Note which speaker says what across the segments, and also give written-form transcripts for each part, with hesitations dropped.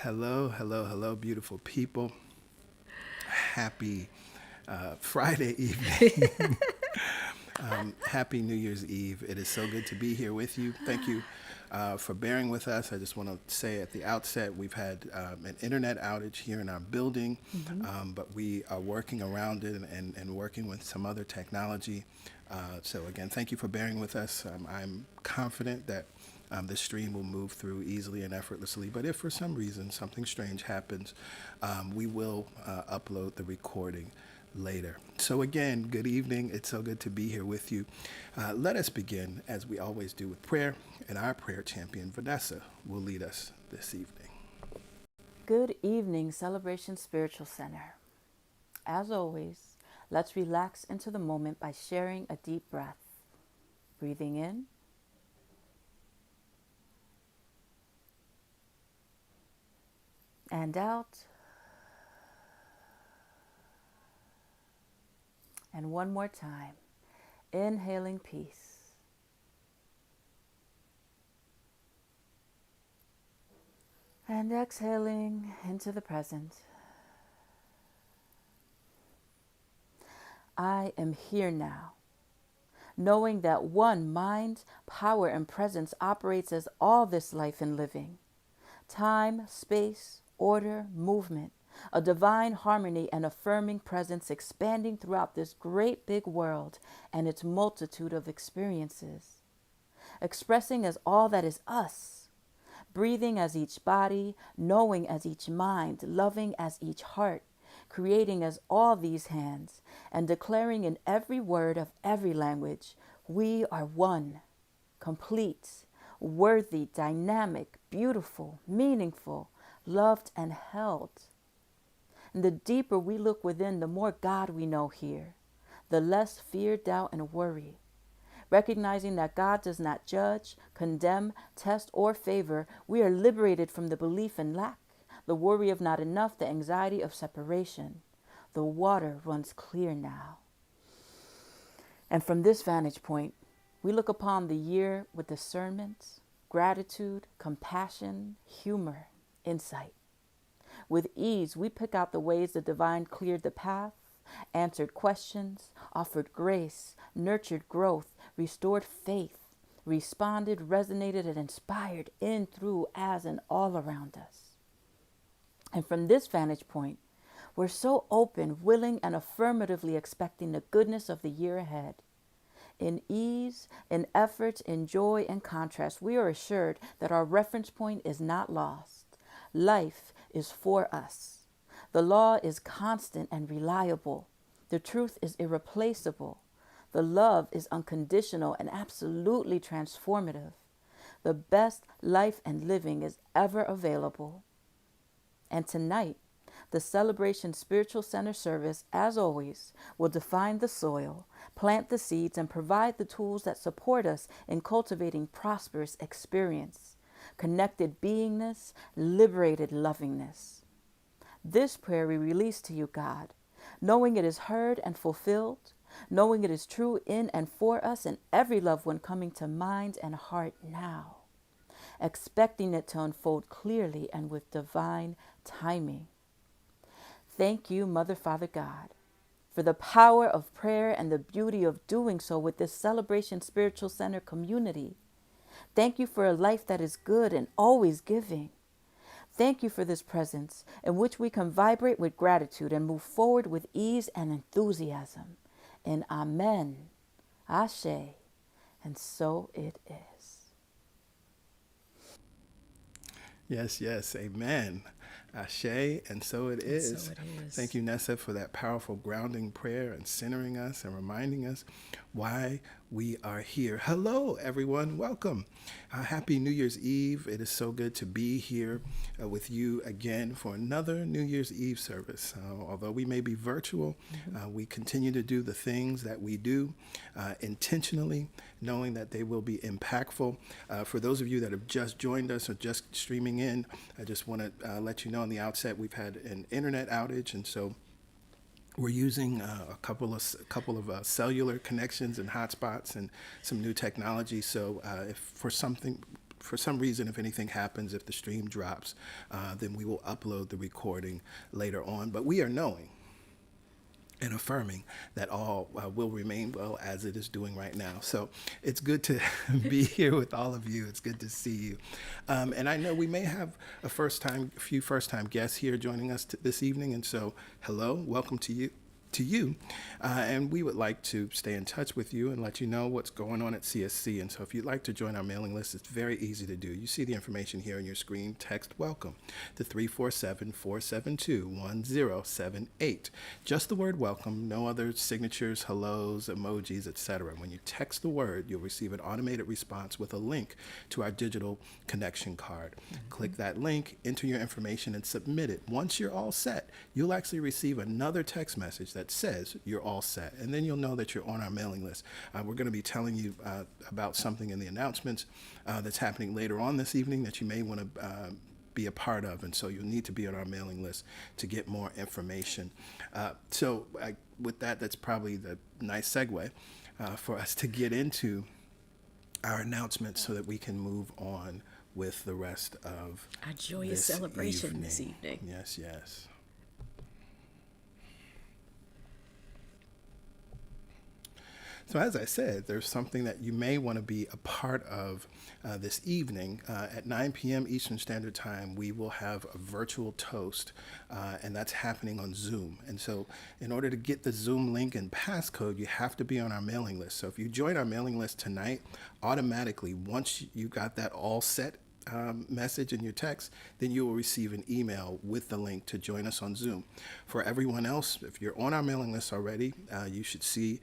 Speaker 1: Hello, hello, hello, beautiful people. Happy Friday evening. Happy New Year's Eve. It is so good to be here with you. Thank you for bearing with us. I just want to say at the outset, we've had an internet outage here in our building,
Speaker 2: Hmm.
Speaker 1: but we are working around it and working with some other technology. So, again, thank you for bearing with us. I'm confident that this stream will move through easily and effortlessly. But if for some reason something strange happens, we will upload the recording later. So, again, good evening. It's so good to be here with you. Let us begin, as we always do, with prayer, and our prayer champion, Vanessa, will lead us this evening.
Speaker 2: Good evening, Celebration Spiritual Center. As always, let's relax into the moment by sharing a deep breath. Breathing in and out. And one more time. Inhaling peace. And exhaling into the present. I am here now, knowing that one mind, power, and presence operates as all this life and living. Time, space, order, movement, a divine harmony and affirming presence expanding throughout this great big world and its multitude of experiences, expressing as all that is us, breathing as each body, knowing as each mind, loving as each heart, creating as all these hands, and declaring in every word of every language, we are one, complete, worthy, dynamic, beautiful, meaningful, loved, and held. And the deeper we look within, the more God we know here, the less fear, doubt, and worry. Recognizing that God does not judge, condemn, test, or favor, we are liberated from the belief in lack, the worry of not enough, the anxiety of separation. The water runs clear now. And from this vantage point, we look upon the year with discernment, gratitude, compassion, humor, insight. With ease, we pick out the ways the divine cleared the path, answered questions, offered grace, nurtured growth, restored faith, responded, resonated, and inspired in, through, as, and all around us. And from this vantage point, we're so open, willing, and affirmatively expecting the goodness of the year ahead. In ease, in effort, in joy, and contrast, we are assured that our reference point is not lost. Life is for us. The law is constant and reliable. The truth is irreplaceable. The love is unconditional and absolutely transformative. The best life and living is ever available. And tonight, the Celebration Spiritual Center service, as always, will define the soil, plant the seeds, and provide the tools that support us in cultivating prosperous experience, connected beingness, liberated lovingness. This prayer we release to you, God, knowing it is heard and fulfilled, knowing it is true in and for us and every loved one coming to mind and heart now, expecting it to unfold clearly and with divine timing. Thank you, Mother, Father, God, for the power of prayer and the beauty of doing so with this Celebration Spiritual Center community. Thank you for a life that is good and always giving. Thank you for this presence in which we can vibrate with gratitude and move forward with ease and enthusiasm. And Amen, Ashe, and so it is.
Speaker 1: Yes, yes, amen. Ashe, and so it
Speaker 2: And so
Speaker 1: is.
Speaker 2: it
Speaker 1: Thank
Speaker 2: is.
Speaker 1: you, Nessa, for that powerful grounding prayer and centering us and reminding us why we are here. Hello, everyone. Welcome. Happy New Year's Eve. It is so good to be here with you again for another New Year's Eve service. Although we may be virtual, we continue to do the things that we do intentionally, knowing that they will be impactful. For those of you that have just joined us or just streaming in, I just want to let you know on the outset we've had an internet outage, and so we're using a couple of cellular connections and hotspots and some new technology. So if for something for some reason, if anything happens, if the stream drops, then we will upload the recording later on. But we are knowing and affirming that all will remain well as it is doing right now. So it's good to be here with all of you. It's good to see you. And I know we may have a few first-time guests here joining us this evening. And so, hello, welcome to you. And we would like to stay in touch with you and let you know what's going on at CSC. And so if you'd like to join our mailing list, it's very easy to do. You see the information here on your screen. Text WELCOME to 347-472-1078. Just the word welcome, no other signatures, hellos, emojis, etc. When you text the word, you'll receive an automated response with a link to our digital connection card. Click that link, enter your information, and submit it. Once you're all set, you'll actually receive another text message that says you're all set, and then you'll know that you're on our mailing list. We're going to be telling you about something in the announcements that's happening later on this evening that you may want to be a part of, and so you'll need to be on our mailing list to get more information. With that, that's probably the nice segue for us to get into our announcements so that we can move on with the rest of
Speaker 3: our joyous celebration this evening.
Speaker 1: Yes, yes. So as I said, there's something that you may want to be a part of this evening. At 9 p.m. Eastern Standard Time, we will have a virtual toast, and that's happening on Zoom. And so in order to get the Zoom link and passcode, you have to be on our mailing list. So if you join our mailing list tonight, automatically, once you got that all set message in your text, then you will receive an email with the link to join us on Zoom. For everyone else, if you're on our mailing list already, you should see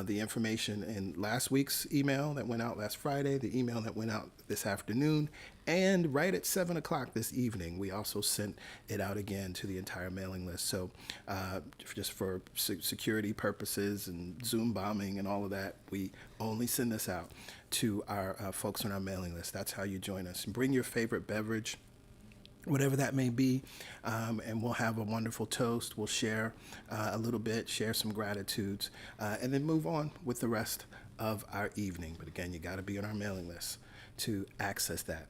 Speaker 1: the information in last week's email that went out last Friday, the email that went out this afternoon, and right at 7 o'clock this evening, we also sent it out again to the entire mailing list. So just for security purposes and Zoom bombing and all of that, we only send this out to our folks on our mailing list. That's how you join us. And bring your favorite beverage, whatever that may be, and we'll have a wonderful toast. We'll share a little bit, share some gratitudes, and then move on with the rest of our evening. But again, you got to be on our mailing list to access that.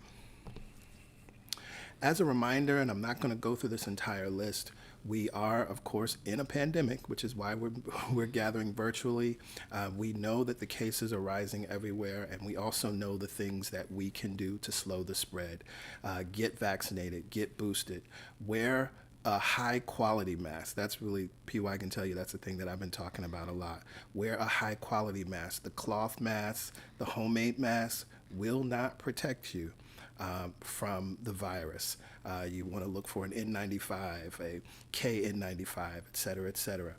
Speaker 1: As a reminder, and I'm not going to go through this entire list, we are, of course, in a pandemic, which is why we're gathering virtually. We know that the cases are rising everywhere, and we also know the things that we can do to slow the spread. Get vaccinated, get boosted, wear a high-quality mask. That's really, PY can tell you, that's the thing that I've been talking about a lot. Wear a high-quality mask. The cloth masks, the homemade masks will not protect you from the virus. You want to look for an N95, a KN95, et cetera, et cetera.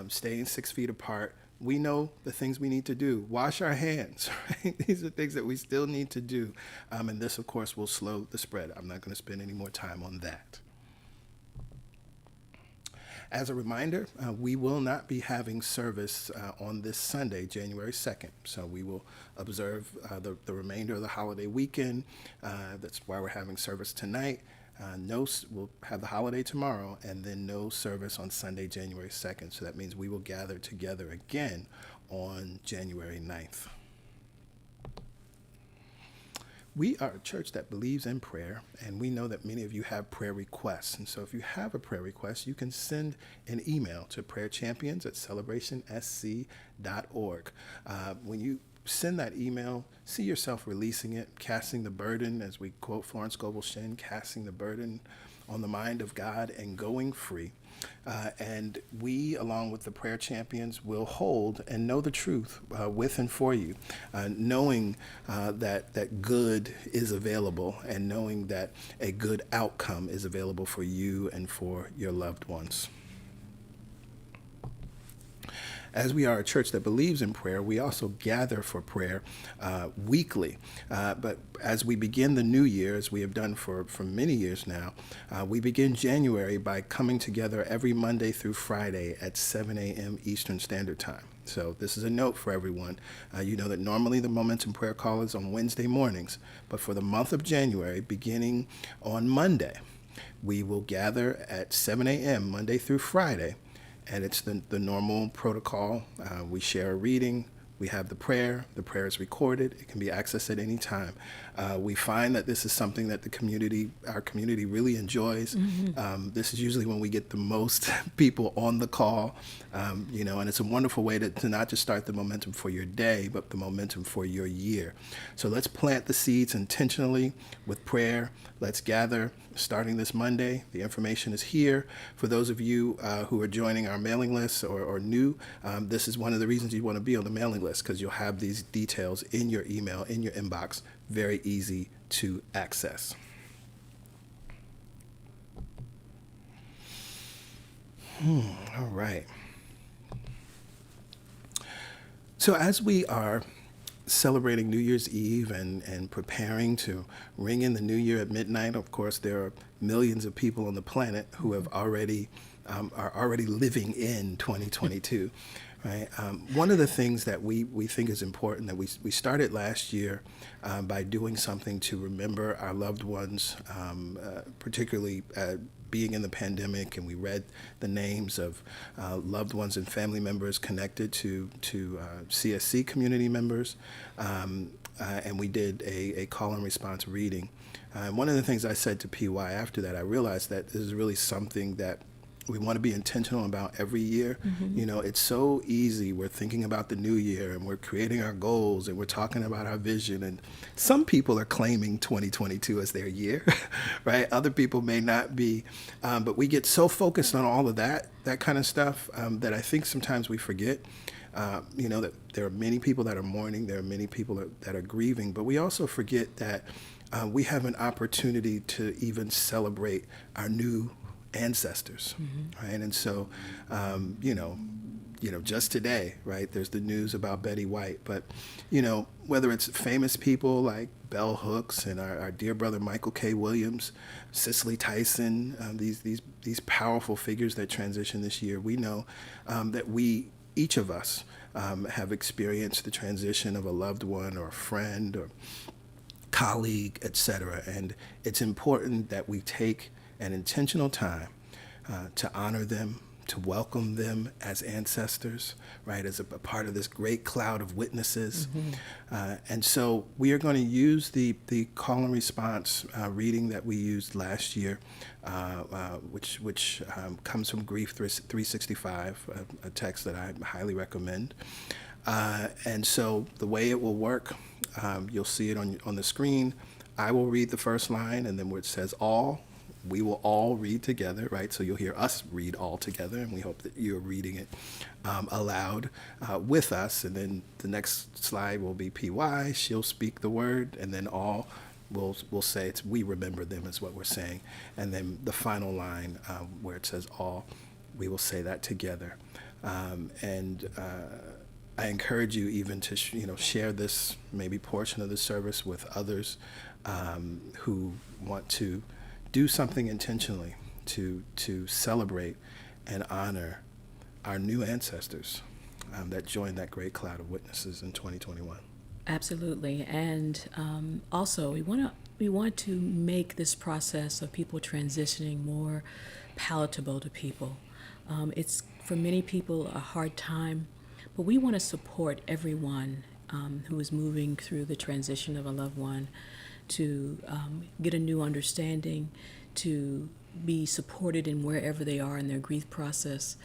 Speaker 1: Staying 6 feet apart. We know the things we need to do. Wash our hands, right? These are things that we still need to do. And this, of course, will slow the spread. I'm not going to spend any more time on that. As a reminder, we will not be having service on this Sunday, January 2nd. So we will observe the remainder of the holiday weekend. That's why we're having service tonight. We'll have the holiday tomorrow, and then no service on Sunday, January 2nd. So that means we will gather together again on January 9th. We are a church that believes in prayer, and we know that many of you have prayer requests. And so if you have a prayer request, you can send an email to prayerchampions@celebration.sc.org. When you send that email, see yourself releasing it, casting the burden, as we quote Florence Scovel Shinn, casting the burden on the mind of God and going free. And we, along with the prayer champions, will hold and know the truth with and for you, knowing that good is available, and knowing that a good outcome is available for you and for your loved ones. As we are a church that believes in prayer, we also gather for prayer weekly. But as we begin the new year, as we have done for many years now, we begin January by coming together every Monday through Friday at 7 a.m. Eastern Standard Time. So this is a note for everyone. You know that normally the Momentum Prayer Call is on Wednesday mornings, but for the month of January, beginning on Monday, we will gather at 7 a.m. Monday through Friday. And it's the normal protocol. We share a reading, We have the prayer. The prayer is recorded. It can be accessed at any time. We find that this is something that our community really enjoys. This is usually when we get the most people on the call, and it's a wonderful way to not just start the momentum for your day, but the momentum for your year. So let's plant the seeds intentionally with prayer. Let's gather starting this Monday. The information is here. For those of you who are joining our mailing list or new, this is one of the reasons you want to be on the mailing list, because you'll have these details in your email, in your inbox, very easy to access. All right. So as we are celebrating New Year's Eve and preparing to ring in the new year at midnight, of course, there are millions of people on the planet who have are already living in 2022. Right. One of the things that we think is important, that we started last year by doing something to remember our loved ones, particularly being in the pandemic, and we read the names of loved ones and family members connected to CSC community members, and we did a call and response reading. One of the things I said to PY after that, I realized that this is really something that we want to be intentional about every year. It's so easy. We're thinking about the new year and we're creating our goals and we're talking about our vision. And some people are claiming 2022 as their year, right? Other people may not be. But we get so focused on all of that kind of stuff, that I think sometimes we forget, that there are many people that are mourning. There are many people that are grieving. But we also forget that we have an opportunity to even celebrate our new ancestors, right? And so, just today, right, there's the news about Betty White, but, whether it's famous people like Bell Hooks and our dear brother Michael K. Williams, Cicely Tyson, these powerful figures that transition this year, we know that each of us have experienced the transition of a loved one or a friend or colleague, etc. And it's important that we take an intentional time to honor them, to welcome them as ancestors, right, as a part of this great cloud of witnesses. And so we are going to use the call and response reading that we used last year, which comes from Grief 365, a text that I highly recommend. And so the way it will work, you'll see it on the screen. I will read the first line, and then where it says all, we will all read together, right? So you'll hear us read all together, and we hope that you're reading it aloud with us. And then the next slide will be PY. She'll speak the word, and then all we'll say it's we remember them is what we're saying. And then the final line where it says all, we will say that together. I encourage you even to share this maybe portion of the service with others who want to do something intentionally to celebrate and honor our new ancestors that joined that great cloud of witnesses in 2021.
Speaker 3: Absolutely. And also, we want to make this process of people transitioning more palatable to people. It's, for many people, a hard time, but we want to support everyone who is moving through the transition of a loved one to get a new understanding, to be supported in wherever they are in their grief process.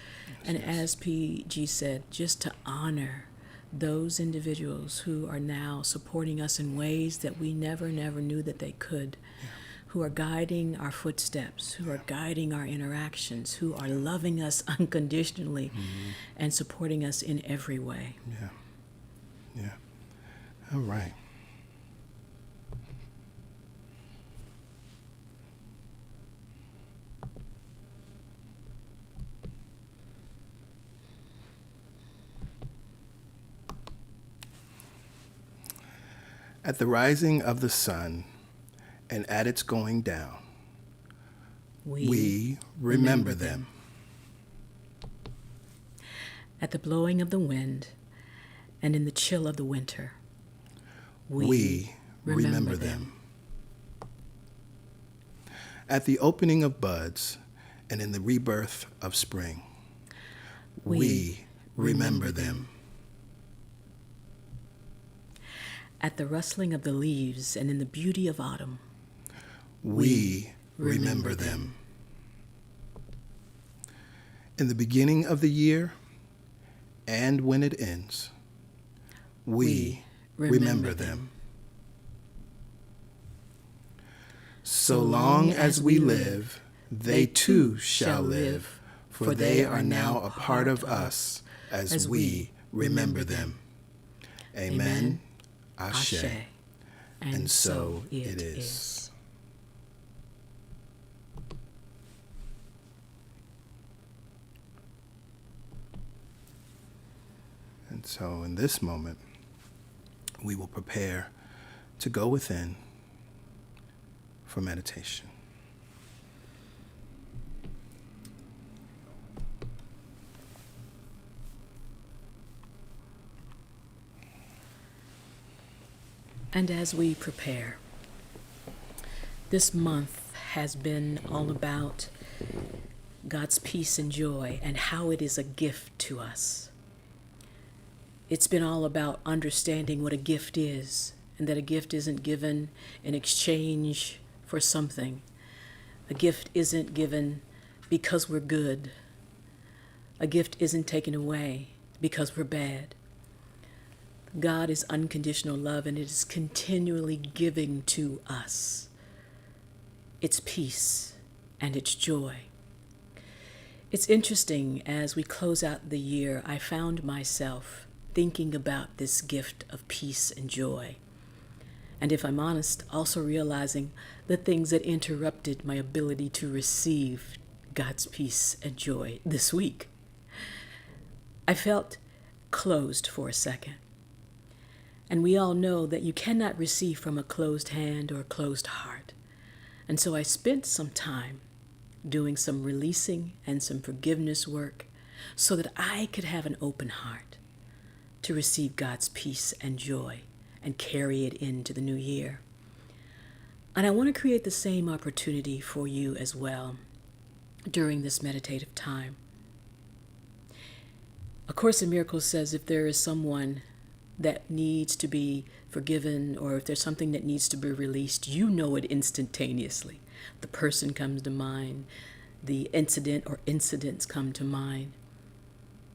Speaker 3: And as PG said, just to honor those individuals who are now supporting us in ways that we never knew that they could, who are guiding our footsteps, who are guiding our interactions, who are loving us unconditionally and supporting us in every way.
Speaker 1: Yeah. All right. At the rising of the sun and at its going down, we remember them.
Speaker 3: At the blowing of the wind and in the chill of the winter,
Speaker 1: we remember them. At the opening of buds and in the rebirth of spring, we remember them.
Speaker 3: At the rustling of the leaves and in the beauty of autumn,
Speaker 1: we remember them. In the beginning of the year and when it ends, we remember them. So long as we live, they too shall live, for they are now a part of us as we remember them. Amen. Ashe. And so it is. And so in this moment, we will prepare to go within for meditation.
Speaker 3: And as we prepare, this month has been all about God's peace and joy and how it is a gift to us. It's been all about understanding what a gift is, and that a gift isn't given in exchange for something. A gift isn't given because we're good. A gift isn't taken away because we're bad. God is unconditional love, and it is continually giving to us its peace and its joy. It's interesting, as we close out the year, I found myself thinking about this gift of peace and joy. And if I'm honest, also realizing the things that interrupted my ability to receive God's peace and joy this week. I felt closed for a second. And we all know that you cannot receive from a closed hand or a closed heart. And so I spent some time doing some releasing and some forgiveness work so that I could have an open heart to receive God's peace and joy and carry it into the new year. And I want to create the same opportunity for you as well during this meditative time. A Course in Miracles says if there is someone that needs to be forgiven, or if there's something that needs to be released, you know it instantaneously. The person comes to mind, the incident or incidents come to mind.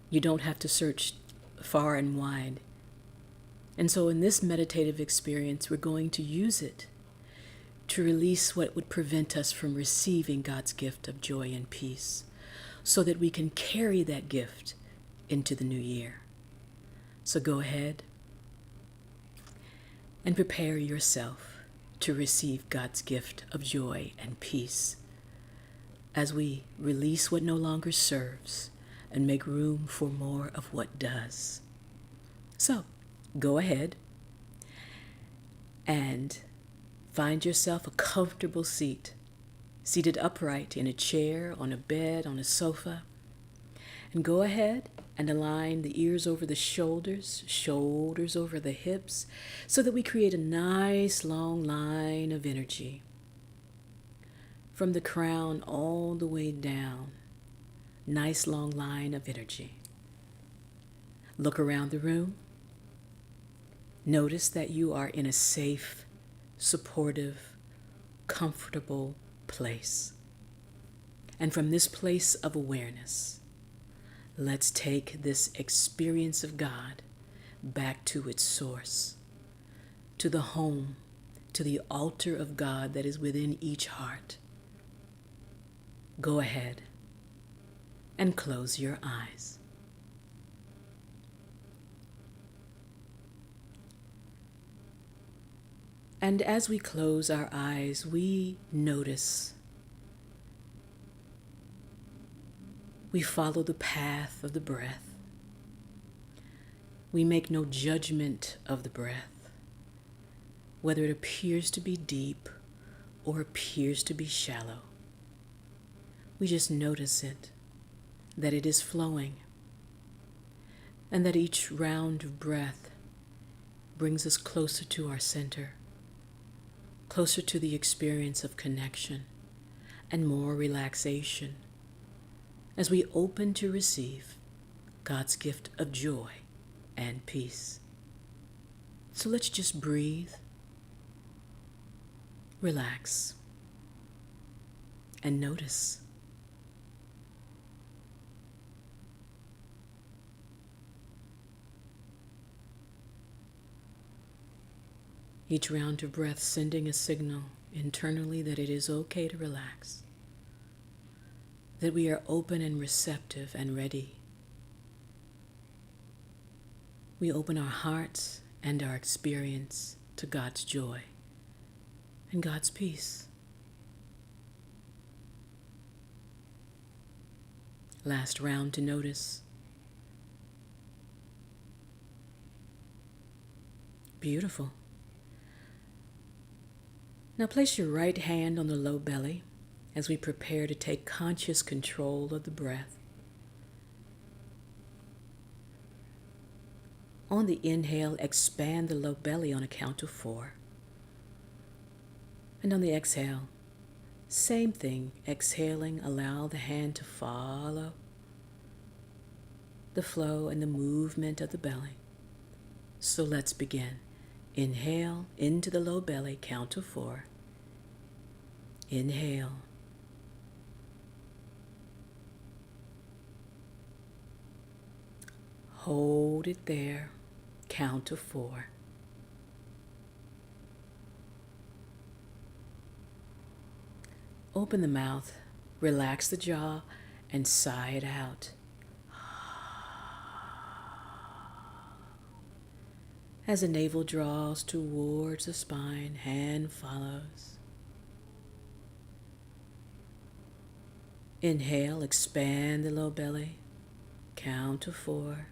Speaker 3: You don't have to search far and wide. And so in this meditative experience, we're going to use it to release what would prevent us from receiving God's gift of joy and peace, so that we can carry that gift into the new year. So go ahead and prepare yourself to receive God's gift of joy and peace as we release what no longer serves and make room for more of what does. So, go ahead and find yourself a comfortable seat, seated upright in a chair, on a bed, on a sofa, and go ahead and align the ears over the shoulders, shoulders over the hips, so that we create a nice long line of energy from the crown all the way down. Nice long line of energy. Look around the room. Notice that you are in a safe, supportive, comfortable place. And from this place of awareness, let's take this experience of God back to its source, to the home, to the altar of God that is within each heart. Go ahead and close your eyes. And as we close our eyes, we notice, we follow the path of the breath. We make no judgment of the breath, whether it appears to be deep or appears to be shallow. We just notice it, that it is flowing, and that each round of breath brings us closer to our center, closer to the experience of connection and more relaxation as we open to receive God's gift of joy and peace. So let's just breathe, relax, and notice. Each round of breath sending a signal internally that it is okay to relax, that we are open and receptive and ready. We open our hearts and our experience to God's joy and God's peace. Last round to notice. Beautiful. Now place your right hand on the low belly as we prepare to take conscious control of the breath. On the inhale, expand the low belly on a count of 4. And on the exhale, same thing, exhaling, allow the hand to follow the flow and the movement of the belly. So let's begin. Inhale into the low belly, count of 4. Inhale. Hold it there, count of 4. Open the mouth, relax the jaw, and sigh it out. As the navel draws towards the spine, hand follows. Inhale, expand the low belly, count of 4.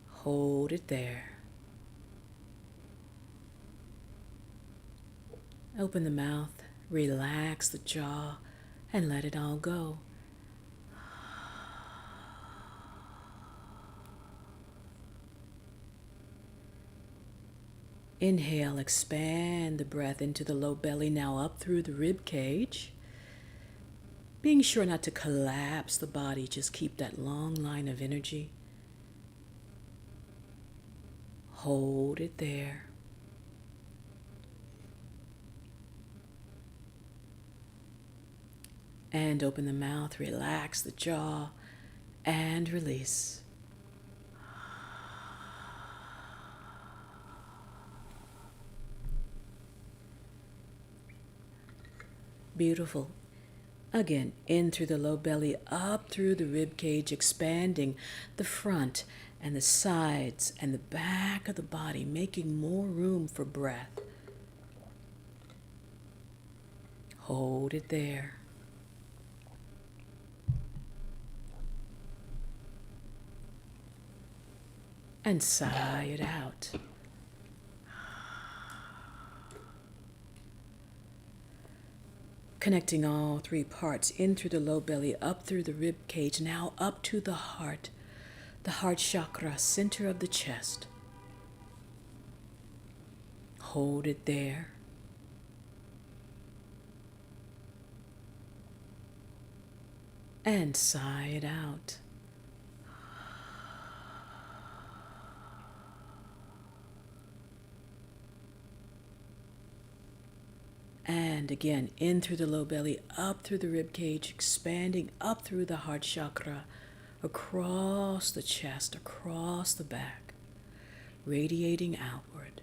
Speaker 3: Hold it there. Open the mouth, relax the jaw, and let it all go. Inhale, expand the breath into the low belly, now up through the rib cage. Being sure not to collapse the body, just keep that long line of energy. Hold it there. And open the mouth, relax the jaw, and release. Beautiful. Again, in through the low belly, up through the rib cage, expanding the front and the sides and the back of the body, making more room for breath. Hold it there. And sigh it out. Connecting all 3 parts in through the low belly, up through the rib cage, now up to the heart chakra, center of the chest. Hold it there. And sigh it out. And again, in through the low belly, up through the rib cage, expanding up through the heart chakra, across the chest, across the back, radiating outward.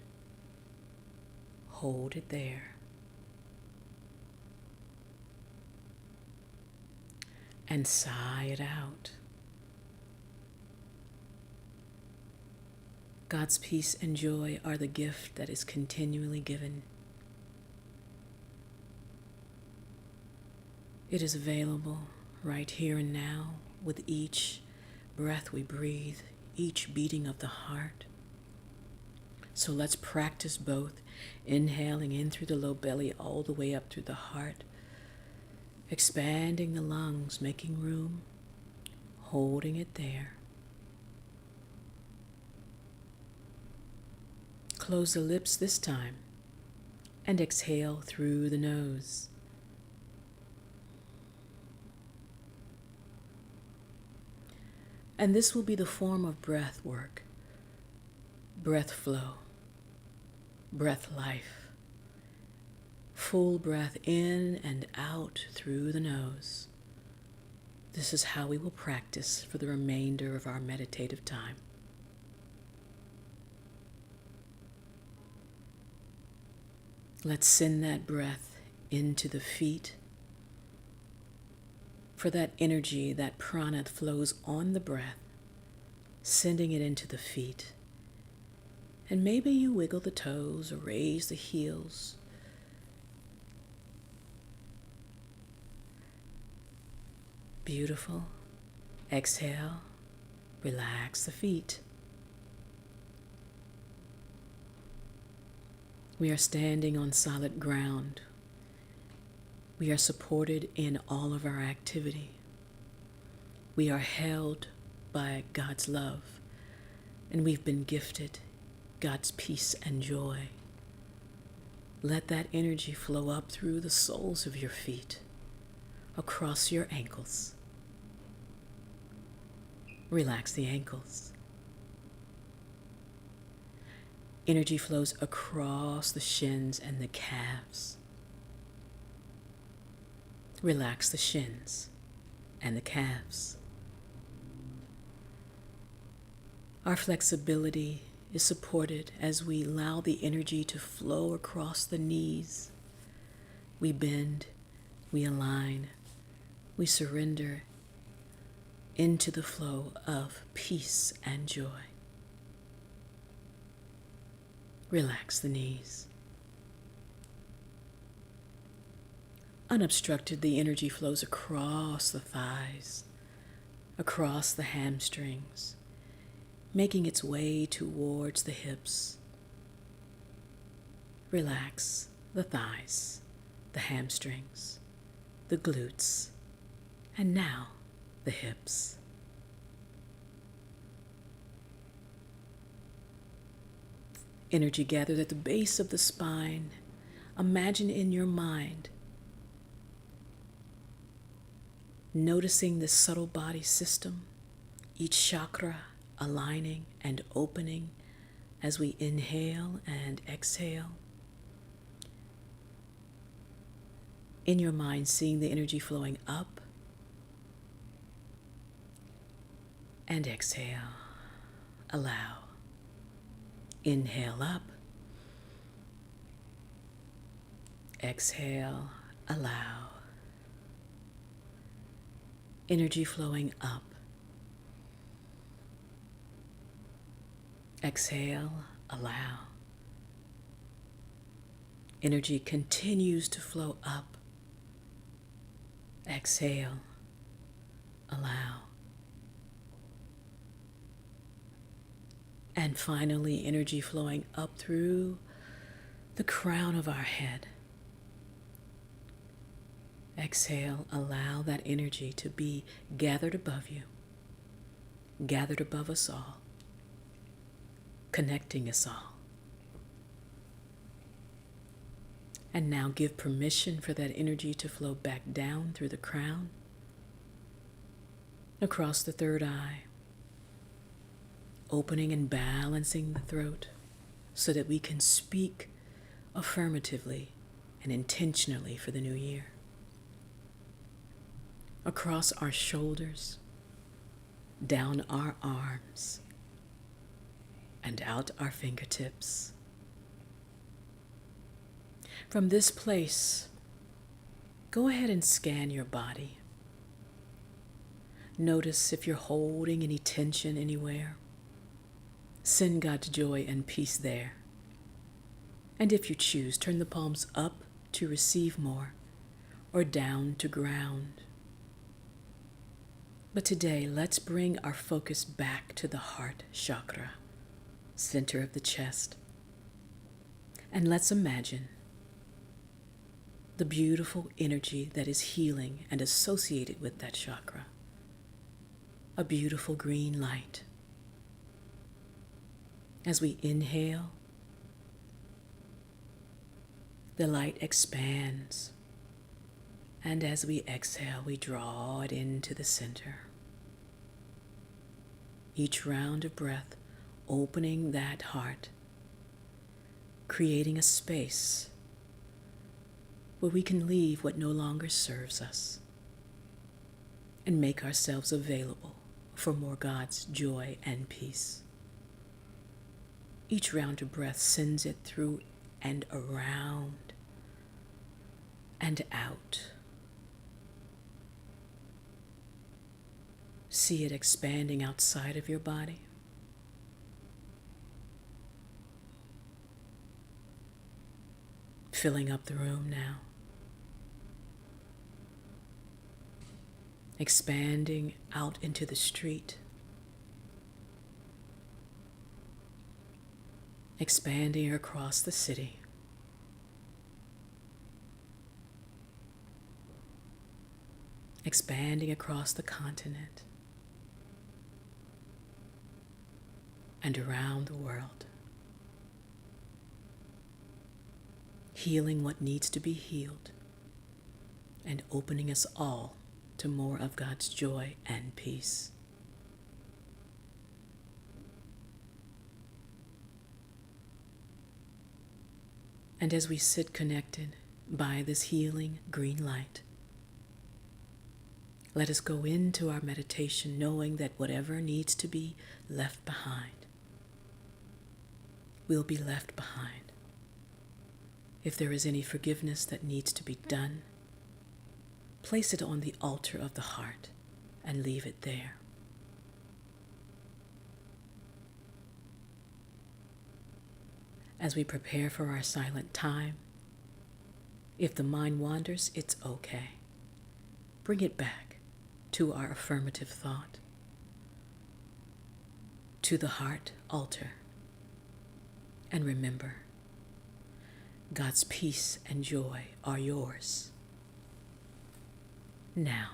Speaker 3: Hold it there. And sigh it out. God's peace and joy are the gift that is continually given. It is available right here and now with each breath we breathe, each beating of the heart. So let's practice both, inhaling in through the low belly all the way up through the heart, expanding the lungs, making room, holding it there. Close the lips this time and exhale through the nose. And this will be the form of breath work, breath flow, breath life. Full breath in and out through the nose. This is how we will practice for the remainder of our meditative time. Let's send that breath into the feet. For that energy, that prana flows on the breath, sending it into the feet. And maybe you wiggle the toes or raise the heels. Beautiful. Exhale, relax the feet. We are standing on solid ground. We are supported in all of our activity. We are held by God's love, and we've been gifted God's peace and joy. Let that energy flow up through the soles of your feet, across your ankles. Relax the ankles. Energy flows across the shins and the calves. Relax the shins and the calves. Our flexibility is supported as we allow the energy to flow across the knees. We bend, we align, we surrender into the flow of peace and joy. Relax the knees. Unobstructed, the energy flows across the thighs, across the hamstrings, making its way towards the hips. Relax the thighs, the hamstrings, the glutes, and now the hips. Energy gathered at the base of the spine. Imagine in your mind, noticing this subtle body system, each chakra aligning and opening as we inhale and exhale. In your mind, seeing the energy flowing up and exhale. Allow. Inhale up. Exhale. Allow. Energy flowing up. Exhale. Allow. Energy continues to flow up. Exhale. Allow. And finally, energy flowing up through the crown of our head. Exhale, allow that energy to be gathered above you, gathered above us all, connecting us all. And now give permission for that energy to flow back down through the crown, across the third eye, opening and balancing the throat so that we can speak affirmatively and intentionally for the new year. Across our shoulders, down our arms, and out our fingertips. From this place, go ahead and scan your body. Notice if you're holding any tension anywhere. Send God's joy and peace there. And if you choose, turn the palms up to receive more, or down to ground. But today, let's bring our focus back to the heart chakra, center of the chest. And let's imagine the beautiful energy that is healing and associated with that chakra. A beautiful green light. As we inhale, the light expands. And as we exhale, we draw it into the center. each round of breath, opening that heart, creating a space where we can leave what no longer serves us and make ourselves available for more God's joy and peace. Each round of breath sends it through and around and out. See it expanding outside of your body. Filling up the room now. Expanding out into the street. Expanding across the city. Expanding across the continent and around the world. Healing what needs to be healed and opening us all to more of God's joy and peace. And as we sit connected by this healing green light, let us go into our meditation knowing that whatever needs to be left behind will be left behind. If there is any forgiveness that needs to be done, place it on the altar of the heart and leave it there. As we prepare for our silent time, if the mind wanders, it's okay. Bring it back to our affirmative thought, to the heart altar, and remember, God's peace and joy are yours now.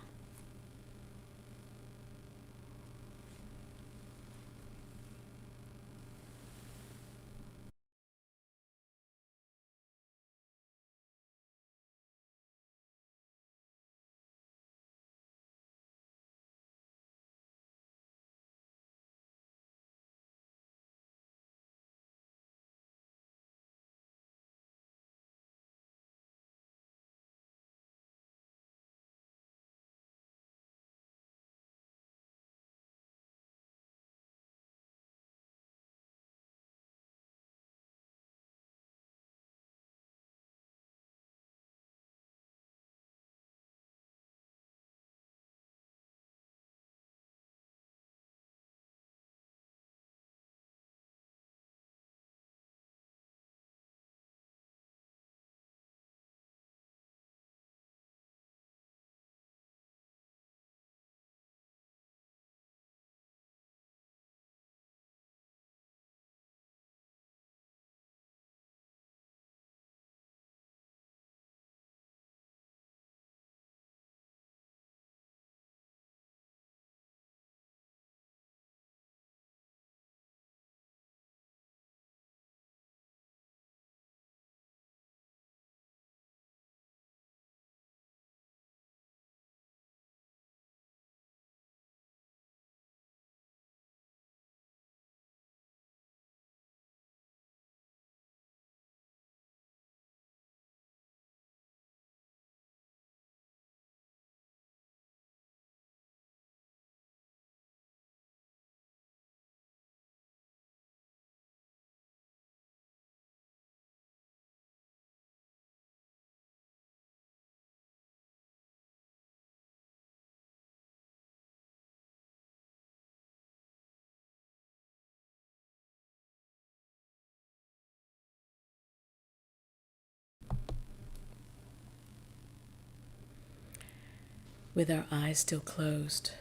Speaker 3: With our eyes still closed,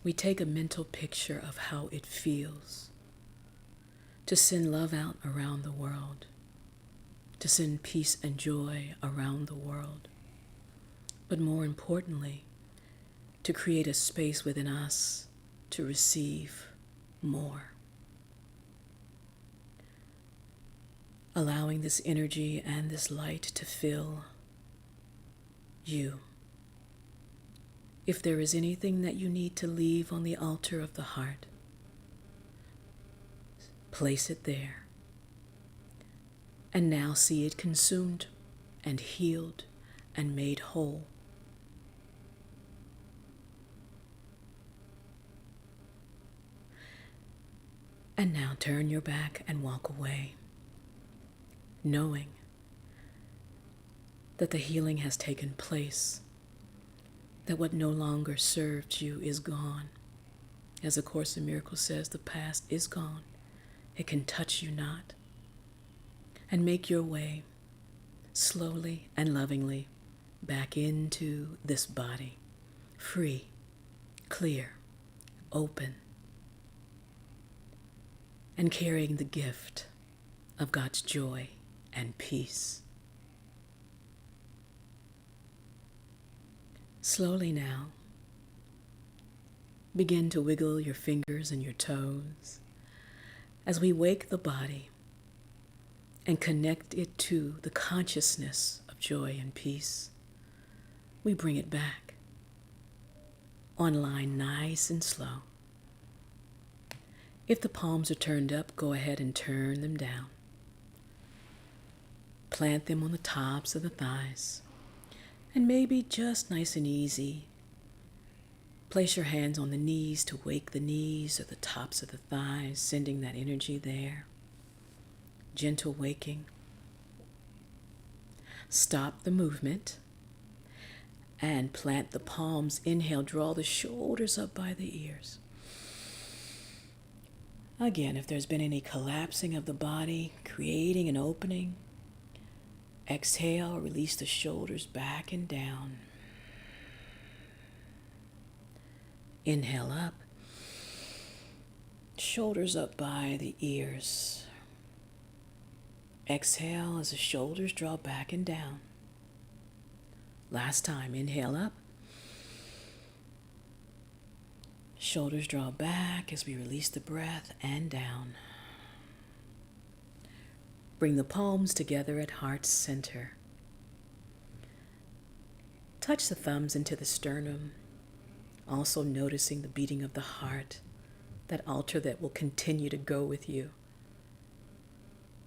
Speaker 3: we take a mental picture of how it feels to send love out around the world, to send peace and joy around the world, but more importantly, to create a space within us to receive more. Allowing this energy and this light to fill you If there is anything that you need to leave on the altar of the heart, place it there. And now see it consumed and healed and made whole. And now turn your back and walk away, knowing that the healing has taken place, that what no longer served you is gone. As A Course in Miracles says, the past is gone. It can touch you not. And make your way slowly and lovingly back into this body, free, clear, open, and carrying the gift of God's joy and peace. Slowly now, begin to wiggle your fingers and your toes as we wake the body and connect it to the consciousness of joy and peace. We bring it back online nice and slow. If the palms are turned up, go ahead and turn them down. Plant them on the tops of the thighs. And maybe just nice and easy, place your hands on the knees to wake the knees or the tops of the thighs, sending that energy there. Gentle waking. Stop the movement and plant the palms. Inhale, draw the shoulders up by the ears. Again, if there's been any collapsing of the body, creating an opening, exhale, release the shoulders back and down. Inhale up, shoulders up by the ears. Exhale as the shoulders draw back and down. Last time, inhale up. Shoulders draw back as we release the breath and down. Bring the palms together at heart center. Touch the thumbs into the sternum, also noticing the beating of the heart, that altar that will continue to go with you.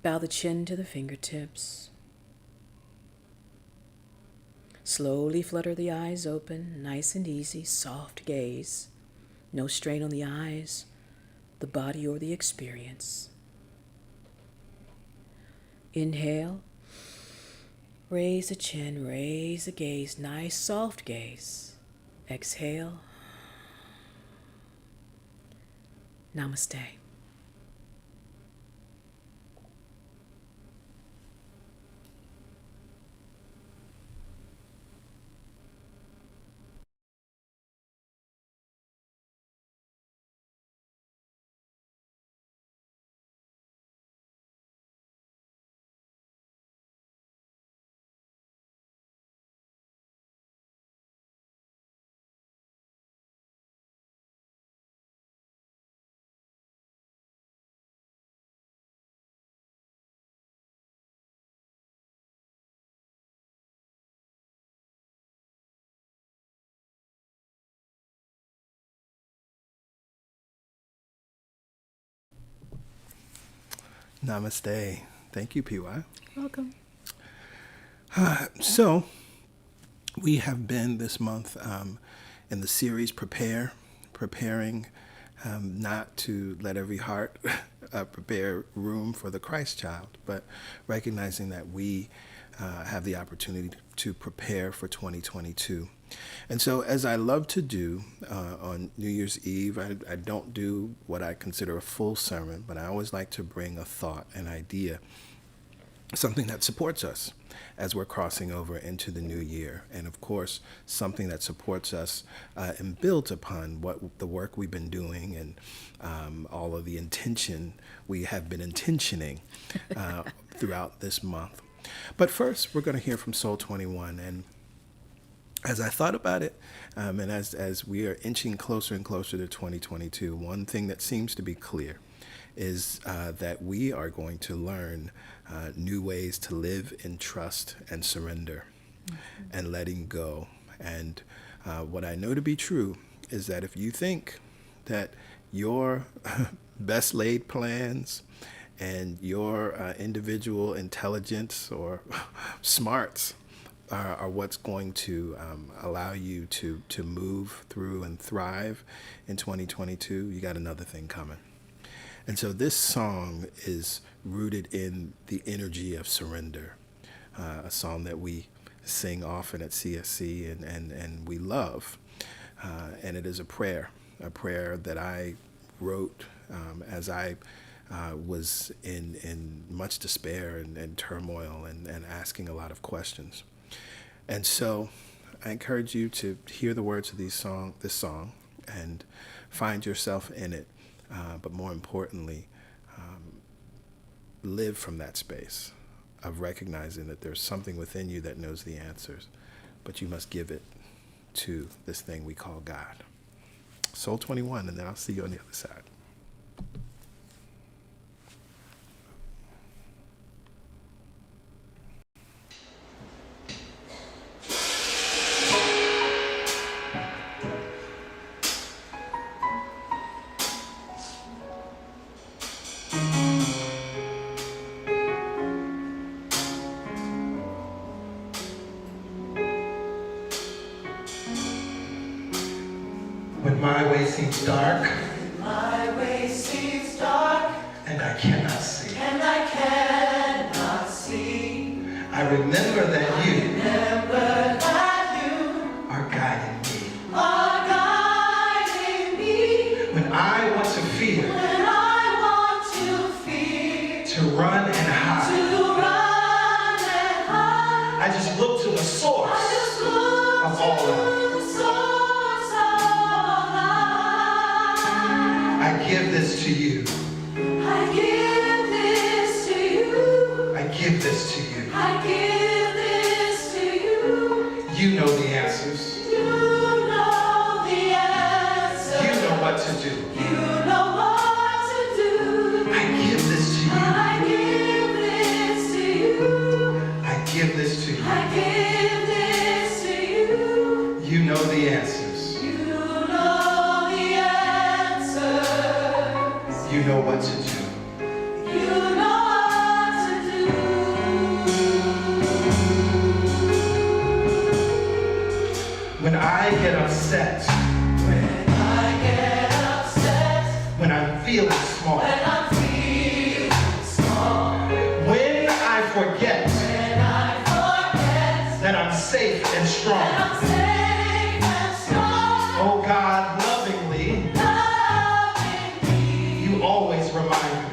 Speaker 3: Bow the chin to the fingertips. Slowly flutter the eyes open, nice and easy, soft gaze. No strain on the eyes, the body, or the experience. Inhale, raise the chin, raise the gaze, nice soft gaze. Exhale. Namaste.
Speaker 1: Namaste. Thank you, PY.
Speaker 3: Welcome.
Speaker 1: So, we have been this month in the series preparing not to let every heart prepare room for the Christ child, but recognizing that we have the opportunity to prepare for 2022. And so, as I love to do on New Year's Eve, I don't do what I consider a full sermon, but I always like to bring a thought, an idea, something that supports us as we're crossing over into the new year. And of course, something that supports us and builds upon what the work we've been doing and all of the intention we have been intentioning throughout this month. But first, we're going to hear from Soul 21. And as I thought about it, and as we are inching closer and closer to 2022, one thing that seems to be clear is that we are going to learn new ways to live in trust and surrender and letting go. And What I know to be true is that if you think that your best laid plans and your individual intelligence or smarts are what's going to allow you to move through and thrive in 2022, you got another thing coming. And so this song is rooted in the energy of surrender, a song that we sing often at CSC and we love. And it is a prayer that I wrote as I was in much despair and turmoil and asking a lot of questions. And so I encourage you to hear the words of this song and find yourself in it. But more importantly, live from that space of recognizing that there's something within you that knows the answers, but you must give it to this thing we call God. Soul 21, and then I'll see you on the other side.
Speaker 4: When my way seems dark,
Speaker 5: My way seems dark,
Speaker 4: and I cannot see,
Speaker 5: and I cannot see.
Speaker 4: I remember that you
Speaker 5: Remember that you
Speaker 4: are guiding me.
Speaker 5: are guiding me
Speaker 4: When I want to fear,
Speaker 5: when I want to fear,
Speaker 4: to run and
Speaker 5: to
Speaker 4: hide,
Speaker 5: run and hide.
Speaker 4: I just look to the source
Speaker 5: I just look
Speaker 4: of all life.
Speaker 5: to the source of life.
Speaker 4: I give this to you.
Speaker 5: I give this to you.
Speaker 4: I give this to you.
Speaker 5: I give this to you.
Speaker 4: You know the answers.
Speaker 5: You know the answer.
Speaker 4: You know what to do.
Speaker 5: You know what to do.
Speaker 4: I give this to you.
Speaker 5: I give this to you.
Speaker 4: I give this to you.
Speaker 5: I give this to you.
Speaker 4: You know the answers.
Speaker 5: You know the answers.
Speaker 4: You know what to do.
Speaker 5: You know what to do.
Speaker 4: When I get upset,
Speaker 5: When I get upset,
Speaker 4: when I'm feeling small,
Speaker 5: when I'm feeling small,
Speaker 4: when I forget
Speaker 5: when I forget
Speaker 4: that I'm safe and
Speaker 5: that
Speaker 4: strong,
Speaker 5: I'm safe and strong,
Speaker 4: oh God, lovingly,
Speaker 5: loving me,
Speaker 4: you always remind me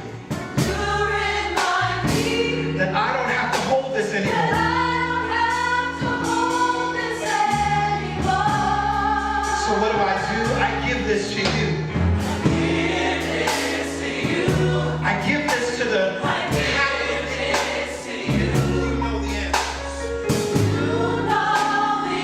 Speaker 5: you remind me
Speaker 4: that I don't have to hold this
Speaker 5: that
Speaker 4: anymore.
Speaker 5: I don't have to hold this anymore.
Speaker 4: So what do? I give this to you.
Speaker 5: Give this to you.
Speaker 4: I give this to the
Speaker 5: I give this to you.
Speaker 4: You know the answers.
Speaker 5: You know the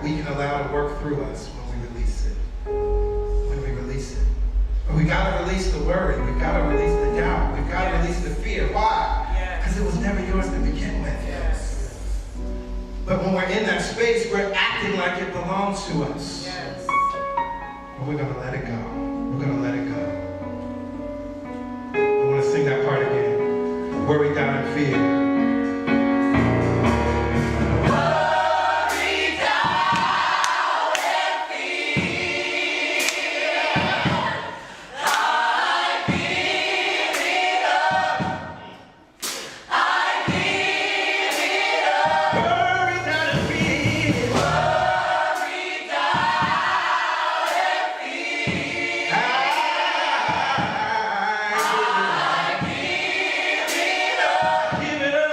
Speaker 4: we can allow to work through us when we release it. When we release it. But we gotta release the worry. We've gotta release the doubt. We've gotta release the fear. Why? Because it was never yours to begin with. But when we're in that space, we're acting like it belongs to us. But we're gonna let it go. We're gonna let it go. I want to sing that part again. Worry, doubt, and fear. Give it up.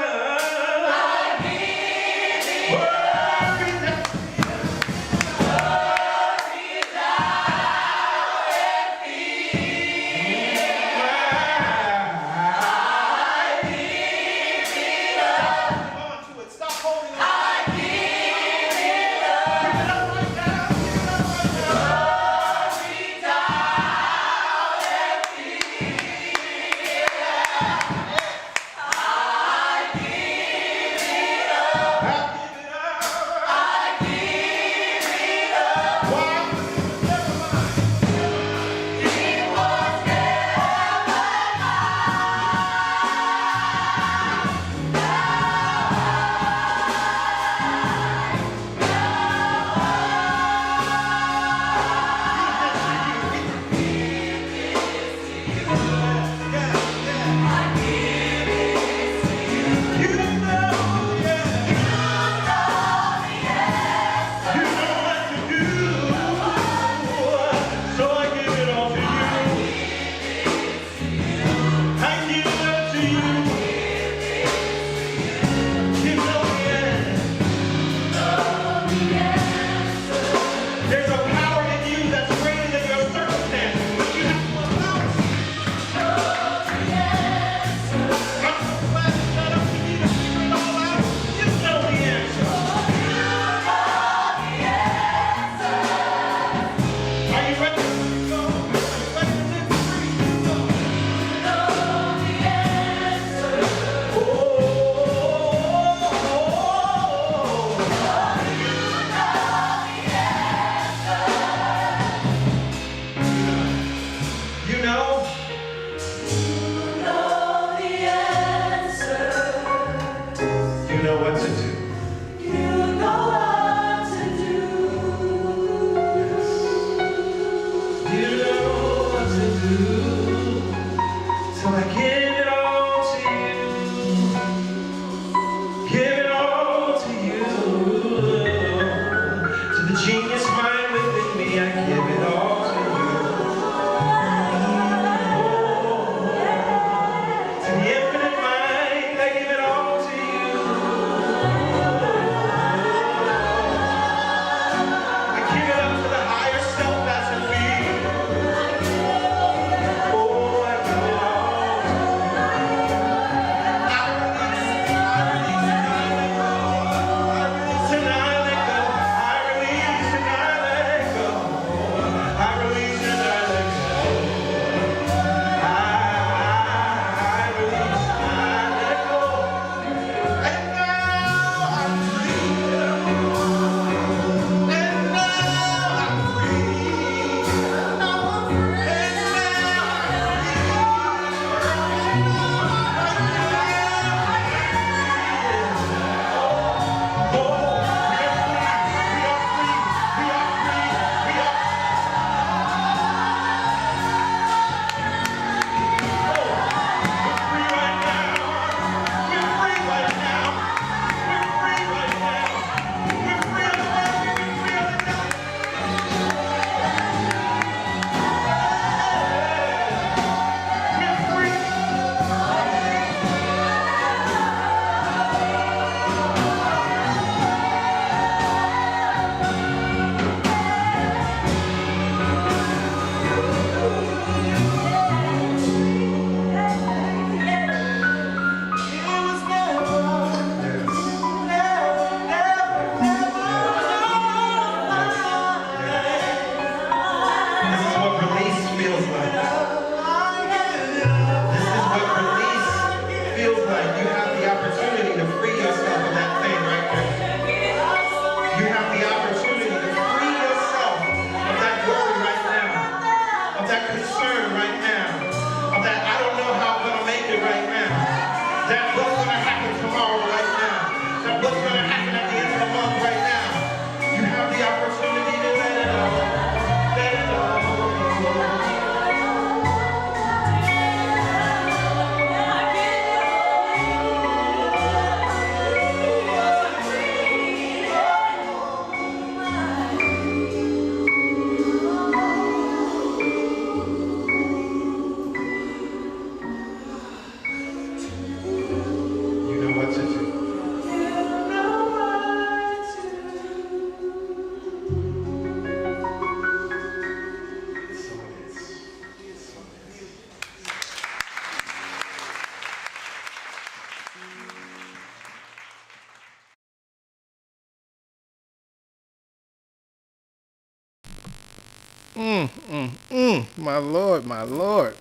Speaker 1: My Lord, my Lord.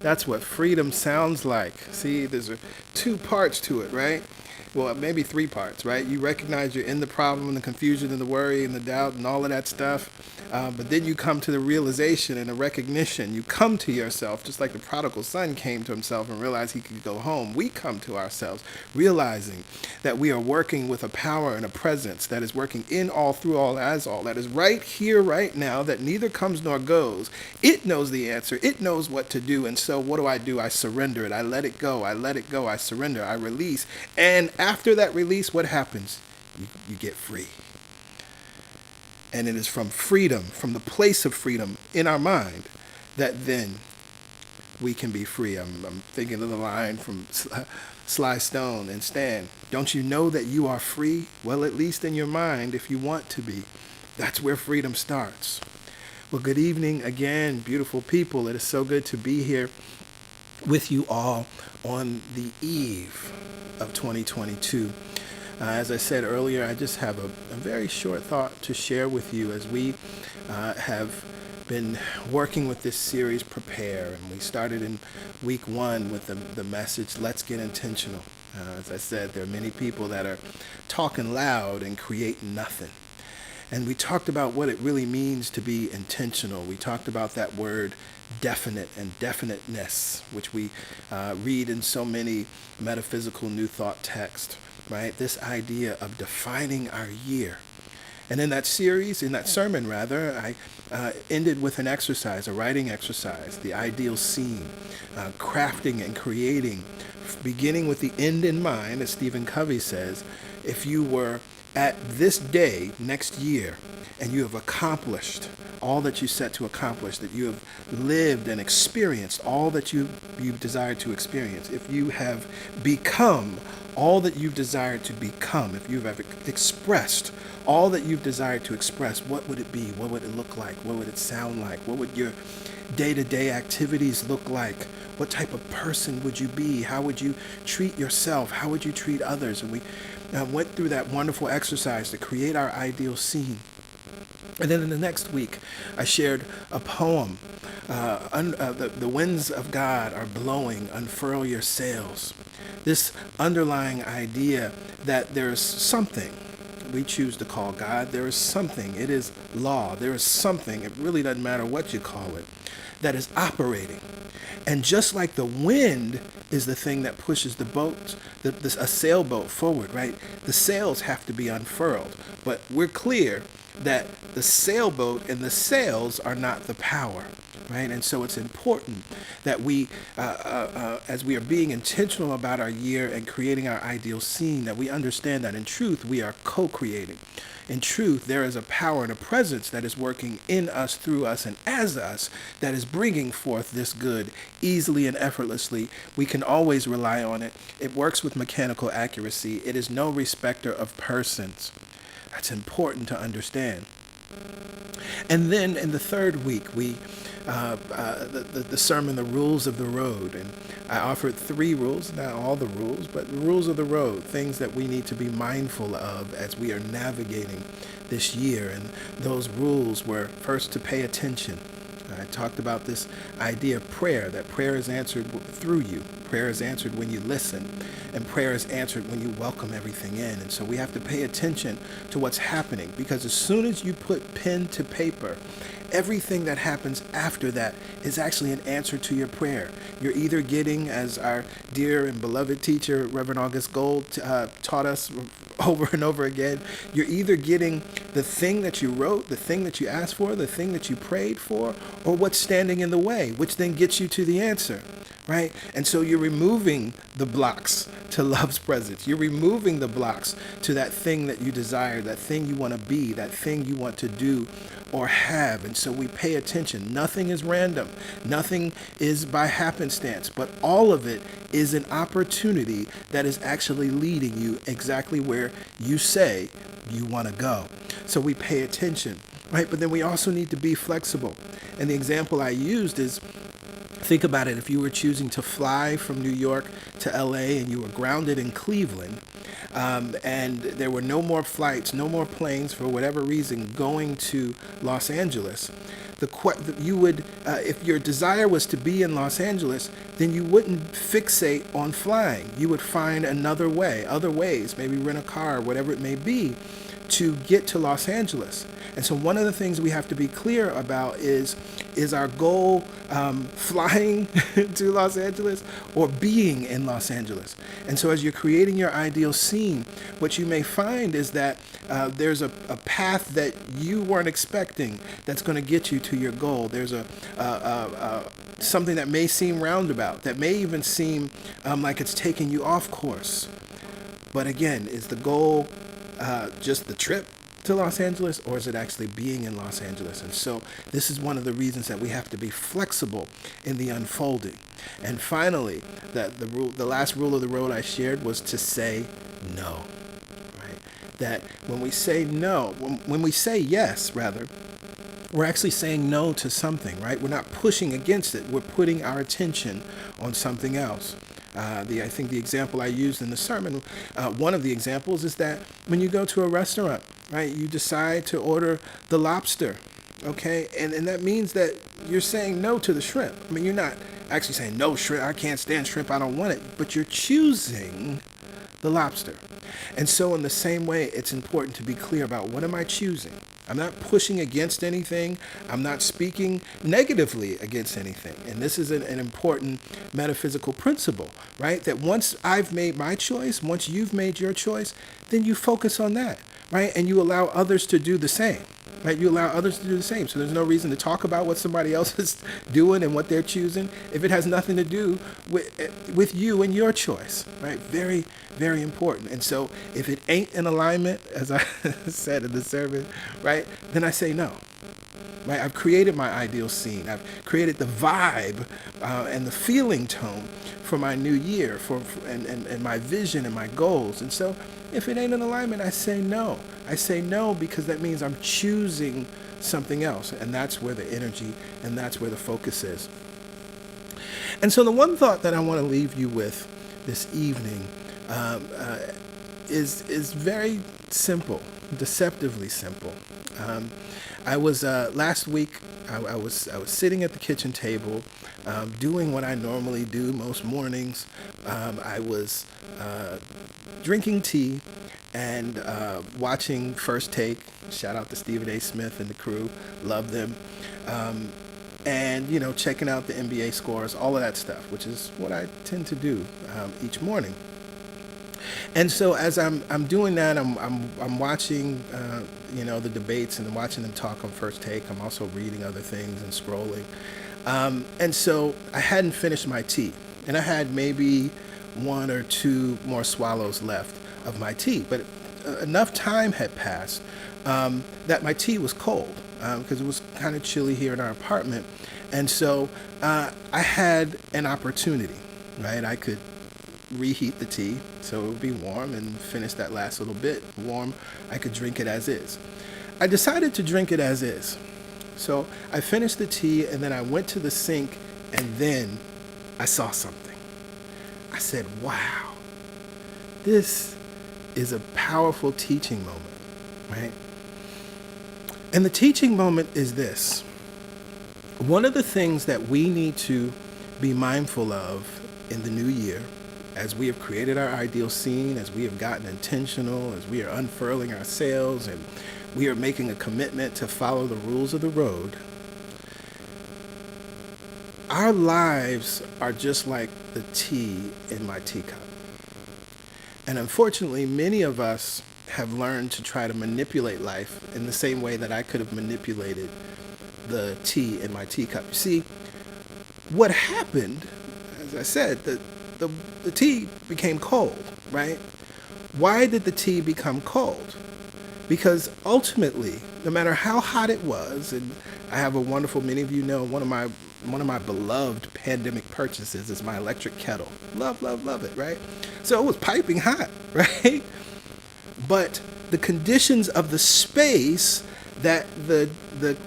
Speaker 1: That's what freedom sounds like. See, there's two parts to it, right? Well, maybe three parts, right? You recognize you're in the problem and the confusion and the worry and the doubt and all of that stuff. But then you come to the realization and the recognition. You come to yourself, just like the prodigal son came to himself and realized he could go home. We come to ourselves, realizing that we are working with a power and a presence that is working in all, through all, as all, that is right here, right now, that neither comes nor goes. It knows the answer. It knows what to do. And so what do? I surrender it. I let it go. I let it go. I surrender. I release. And after that release, what happens? You get free. And it is from freedom, from the place of freedom in our mind, that then we can be free. I'm thinking of the line from Sly Stone and Stan. Don't you know that you are free? Well, at least in your mind, if you want to be. That's where freedom starts. Well, good evening again, beautiful people. It is so good to be here with you all on the eve of 2022. As I said earlier, I just have a very short thought to share with you as we have been working with this series, Prepare. And we started in week 1 with the message, let's get intentional. As I said, there are many people that are talking loud and creating nothing. And we talked about what it really means to be intentional. We talked about that word definite and definiteness, which we read in so many metaphysical New Thought texts. Right? This idea of defining our year. And in that series, in that sermon rather, I ended with an exercise, a writing exercise, the ideal scene, crafting and creating, beginning with the end in mind, as Stephen Covey says. If you were at this day next year and you have accomplished all that you set to accomplish, that you have lived and experienced all that you desire to experience, if you have become all that you've desired to become, if you've ever expressed all that you've desired to express, what would it be? What would it look like? What would it sound like? What would your day-to-day activities look like? What type of person would you be? How would you treat yourself? How would you treat others? And we went through that wonderful exercise to create our ideal scene. And then in the next week, I shared a poem. The winds of God are blowing, unfurl your sails. This underlying idea that there's something we choose to call God. There is something. It is law. There is something. It really doesn't matter what you call it, that is operating. And just like the wind is the thing that pushes the boat, a sailboat forward, right? The sails have to be unfurled. But we're clear that the sailboat and the sails are not the power, right? And so it's important that we, as we are being intentional about our year and creating our ideal scene, that we understand that in truth, we are co-creating. In truth, there is a power and a presence that is working in us, through us, and as us, that is bringing forth this good easily and effortlessly. We can always rely on it. It works with mechanical accuracy. It is no respecter of persons. That's important to understand. And then in the third week, we the sermon, The Rules of the Road. And I offered 3 rules, not all the rules, but the rules of the road, things that we need to be mindful of as we are navigating this year. And those rules were, first, to pay attention. I talked about this idea of prayer, that prayer is answered through you. Prayer is answered when you listen, and prayer is answered when you welcome everything in. And so we have to pay attention to what's happening, because as soon as you put pen to paper, everything that happens after that is actually an answer to your prayer. You're either getting, as our dear and beloved teacher, Reverend August Gold, taught us over and over again, you're either getting the thing that you wrote, the thing that you asked for, the thing that you prayed for, or what's standing in the way, which then gets you to the answer, right? And so you're removing the blocks to love's presence. You're removing the blocks to that thing that you desire, that thing you want to be, that thing you want to do or have. And so we pay attention. Nothing is random. Nothing is by happenstance, but all of it is an opportunity that is actually leading you exactly where you say you want to go. So we pay attention, right? But then we also need to be flexible. And the example I used is, think about it. If you were choosing to fly from New York to LA and you were grounded in Cleveland, and there were no more flights, no more planes for whatever reason going to Los Angeles, you would, if your desire was to be in Los Angeles, then you wouldn't fixate on flying. You would find another way, other ways, maybe rent a car, whatever it may be, to get to Los Angeles. And so one of the things we have to be clear about is our goal flying to Los Angeles or being in Los Angeles? And so as you're creating your ideal scene, what you may find is that there's a path that you weren't expecting that's going to get you to your goal. There's something that may seem roundabout, that may even seem like it's taking you off course. But again, is the goal just the trip to Los Angeles, or is it actually being in Los Angeles? And so this is one of the reasons that we have to be flexible in the unfolding. And finally, the last rule of the road I shared was to say no, right? That when we say no, when we say yes, rather, we're actually saying no to something, right? We're not pushing against it. We're putting our attention on something else. I think the example I used in the sermon, one of the examples is that when you go to a restaurant, right, you decide to order the lobster, okay? And that means that you're saying no to the shrimp. I mean, you're not actually saying, no, shrimp, I can't stand shrimp, I don't want it. But you're choosing the lobster. And so in the same way, it's important to be clear about what am I choosing? I'm not pushing against anything. I'm not speaking negatively against anything. And this is an important metaphysical principle, right? That once I've made my choice, once you've made your choice, then you focus on that, right? And you allow others to do the same, right? You allow others to do the same. So there's no reason to talk about what somebody else is doing and what they're choosing if it has nothing to do with you and your choice, right? Very, very important. And so if it ain't in alignment, as I said in the sermon, right, then I say no. Right? I've created my ideal scene. I've created the vibe and the feeling tone for my new year, and my vision and my goals. And so if it ain't in alignment, I say no. I say no because that means I'm choosing something else. And that's where the energy and that's where the focus is. And so the one thought that I want to leave you with this evening is very simple, deceptively simple. I was last week. I was sitting at the kitchen table, doing what I normally do most mornings. I was drinking tea and watching First Take. Shout out to Stephen A. Smith and the crew. Love them. And checking out the NBA scores, all of that stuff, which is what I tend to do each morning. And so as I'm doing that, I'm watching the debates and watching them talk on First Take. I'm also reading other things and scrolling. And so I hadn't finished my tea, and I had maybe 1 or 2 more swallows left of my tea, but enough time had passed that my tea was cold because it was kind of chilly here in our apartment. And so I had an opportunity, right? I could reheat the tea so it would be warm and finish that last little bit warm. I could drink it as is. I decided to drink it as is. So I finished the tea, and then I went to the sink, and then I saw something. I said, wow, this is a powerful teaching moment, right? And the teaching moment is this. One of the things that we need to be mindful of in the new year, as we have created our ideal scene, as we have gotten intentional, as we are unfurling our sails, and we are making a commitment to follow the rules of the road, our lives are just like the tea in my teacup. And unfortunately, many of us have learned to try to manipulate life in the same way that I could have manipulated the tea in my teacup. You see, what happened, as I said, the tea became cold, right? Why did the tea become cold? Because ultimately, no matter how hot it was, and I have a wonderful, many of you know, one of my beloved pandemic purchases is my electric kettle. Love, love, love it, right? So it was piping hot, right? But the conditions of the space that the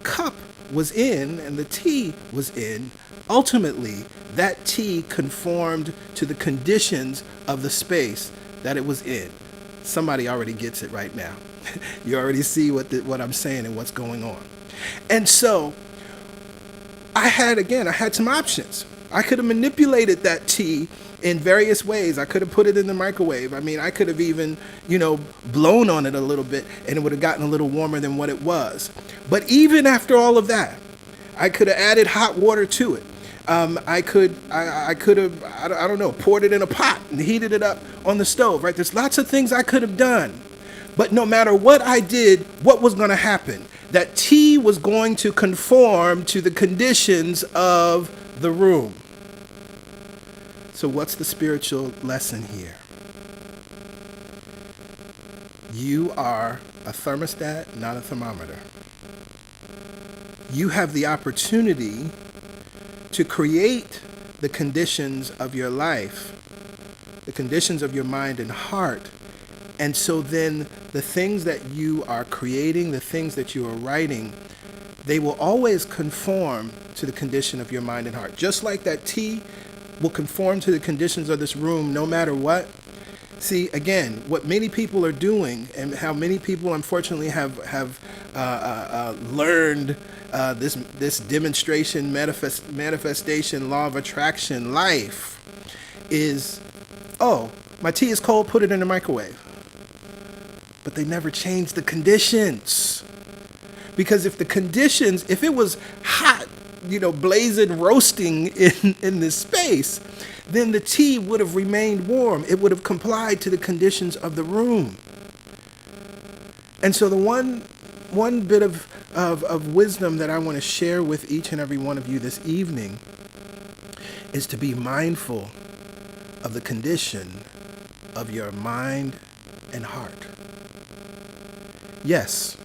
Speaker 1: cup was in and the tea was in, ultimately, that tea conformed to the conditions of the space that it was in. Somebody already gets it right now. You already see what I'm saying and what's going on. And so I had some options. I could have manipulated that tea in various ways. I could have put it in the microwave. I mean, I could have even, blown on it a little bit and it would have gotten a little warmer than what it was. But even after all of that, I could have added hot water to it. I could have, I don't know, poured it in a pot and heated it up on the stove, right? There's lots of things I could have done. But no matter what I did, what was going to happen? That tea was going to conform to the conditions of the room. So what's the spiritual lesson here? You are a thermostat, not a thermometer. You have the opportunity to create the conditions of your life, the conditions of your mind and heart. And so then the things that you are creating, the things that you are writing, they will always conform to the condition of your mind and heart. Just like that tea will conform to the conditions of this room no matter what. See, again, what many people are doing and how many people unfortunately have learned this demonstration, manifestation, law of attraction life is, oh, my tea is cold, put it in the microwave. But they never changed the conditions. Because if it was hot, blazing, roasting in this space, then the tea would have remained warm. It would have complied to the conditions of the room. And so the one bit of wisdom that I want to share with each and every one of you this evening is to be mindful of the condition of your mind and heart. Yes,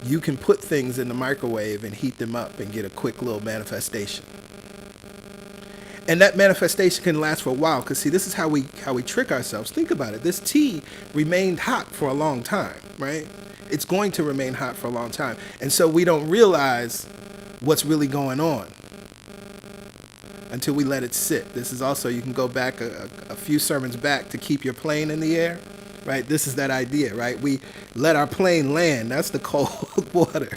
Speaker 1: you can put things in the microwave and heat them up and get a quick little manifestation. And that manifestation can last for a while, because see, this is how we trick ourselves. Think about it. This tea remained hot for a long time, right? It's going to remain hot for a long time. And so we don't realize what's really going on until we let it sit. This is also, you can go back a few sermons back to keep your plane in the air, right? This is that idea, right? We let our plane land. That's the cold water.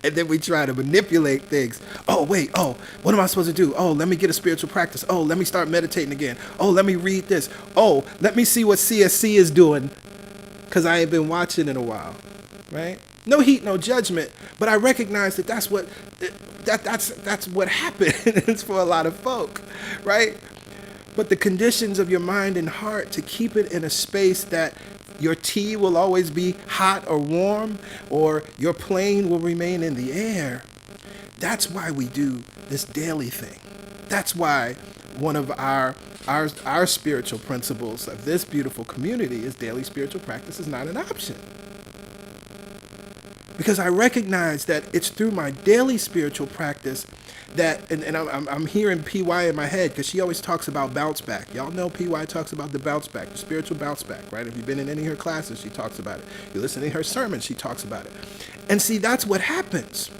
Speaker 1: And then we try to manipulate things. Oh, wait. Oh, what am I supposed to do? Oh, let me get a spiritual practice. Oh, let me start meditating again. Oh, let me read this. Oh, let me see what CSC is doing, because I ain't been watching in a while, right? No heat, no judgment. But I recognize that that's what happens for a lot of folk, right? But the conditions of your mind and heart to keep it in a space that your tea will always be hot or warm, or your plane will remain in the air. That's why we do this daily thing. That's why one of our spiritual principles of this beautiful community is daily spiritual practice is not an option. Because I recognize that it's through my daily spiritual practice that, and I'm hearing PY in my head, because she always talks about bounce back. Y'all know PY talks about the bounce back, the spiritual bounce back, right? If you've been in any of her classes, she talks about it. You listen to her sermons, she talks about it. And see, that's what happens,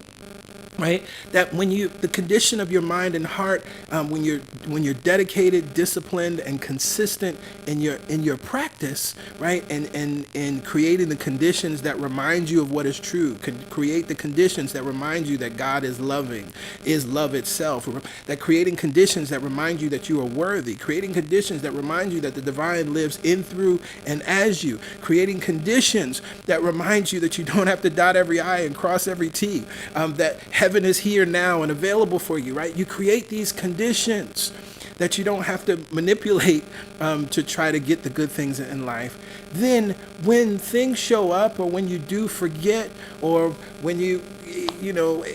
Speaker 1: right? That when the condition of your mind and heart, when you're dedicated, disciplined, and consistent in your practice, right, and creating the conditions that remind you of what is true, can create the conditions that remind you that God is loving, is love itself, that creating conditions that remind you that you are worthy, creating conditions that remind you that the divine lives in, through, and as you, creating conditions that remind you that you don't have to dot every I and cross every T, that heaven is here now and available for you, right? You create these conditions that you don't have to manipulate to try to get the good things in life. Then when things show up, or when you do forget, or when you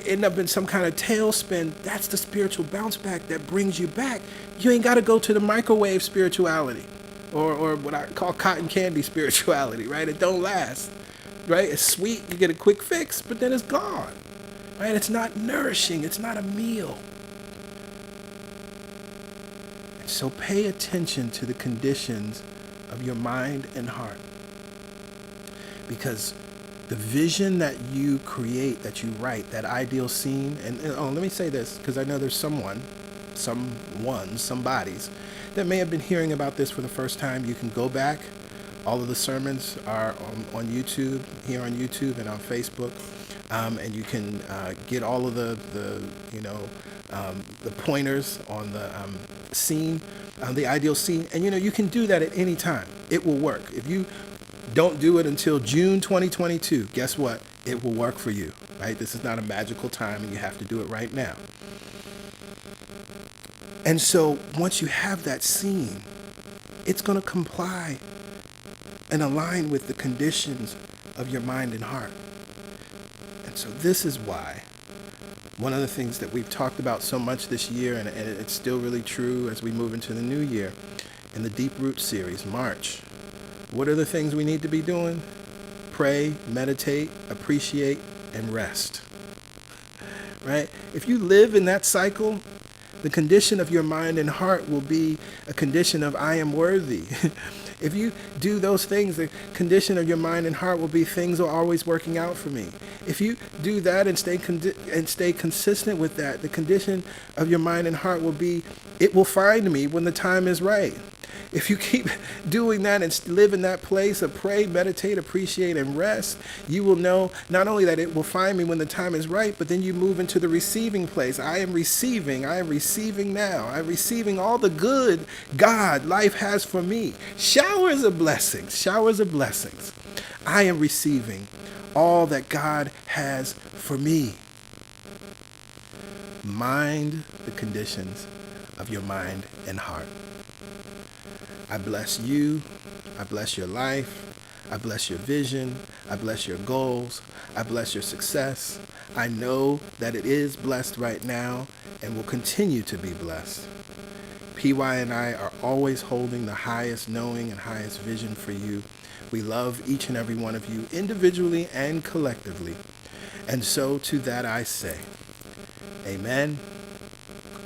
Speaker 1: end up in some kind of tailspin, that's the spiritual bounce back that brings you back. You ain't got to go to the microwave spirituality or what I call cotton candy spirituality, right? It don't last, right? It's sweet, you get a quick fix, but then it's gone, right? It's not nourishing, it's not a meal. So pay attention to the conditions of your mind and heart, because the vision that you create, that you write, that ideal scene, and let me say this, because I know there's somebodies that may have been hearing about this for the first time. You can go back. All of the sermons are on YouTube, here on YouTube and on Facebook. and you can get all of the pointers on the scene, the ideal scene. And you can do that at any time. It will work. If you don't do it until June 2022, guess what? It will work for you, right? This is not a magical time, and you have to do it right now. And so once you have that scene, it's going to comply and align with the conditions of your mind and heart. And so this is why one of the things that we've talked about so much this year, and it's still really true as we move into the new year, in the Deep Root series, March, what are the things we need to be doing? Pray, meditate, appreciate, and rest. Right? If you live in that cycle, the condition of your mind and heart will be a condition of I am worthy. If you do those things, the condition of your mind and heart will be things are always working out for me. If you do that and stay consistent with that, the condition of your mind and heart will be it will find me when the time is right. If you keep doing that and live in that place of pray, meditate, appreciate, and rest, you will know not only that it will find me when the time is right, but then you move into the receiving place. I am receiving now. I'm receiving all the good God, life has for me. Showers of blessings. I am receiving all that God has for me. Mind the conditions of your mind and heart. I bless you. I bless your life. I bless your vision. I bless your goals. I bless your success. I know that it is blessed right now and will continue to be blessed. PY and I are always holding the highest knowing and highest vision for you. We love each and every one of you individually and collectively. And so to that I say, amen,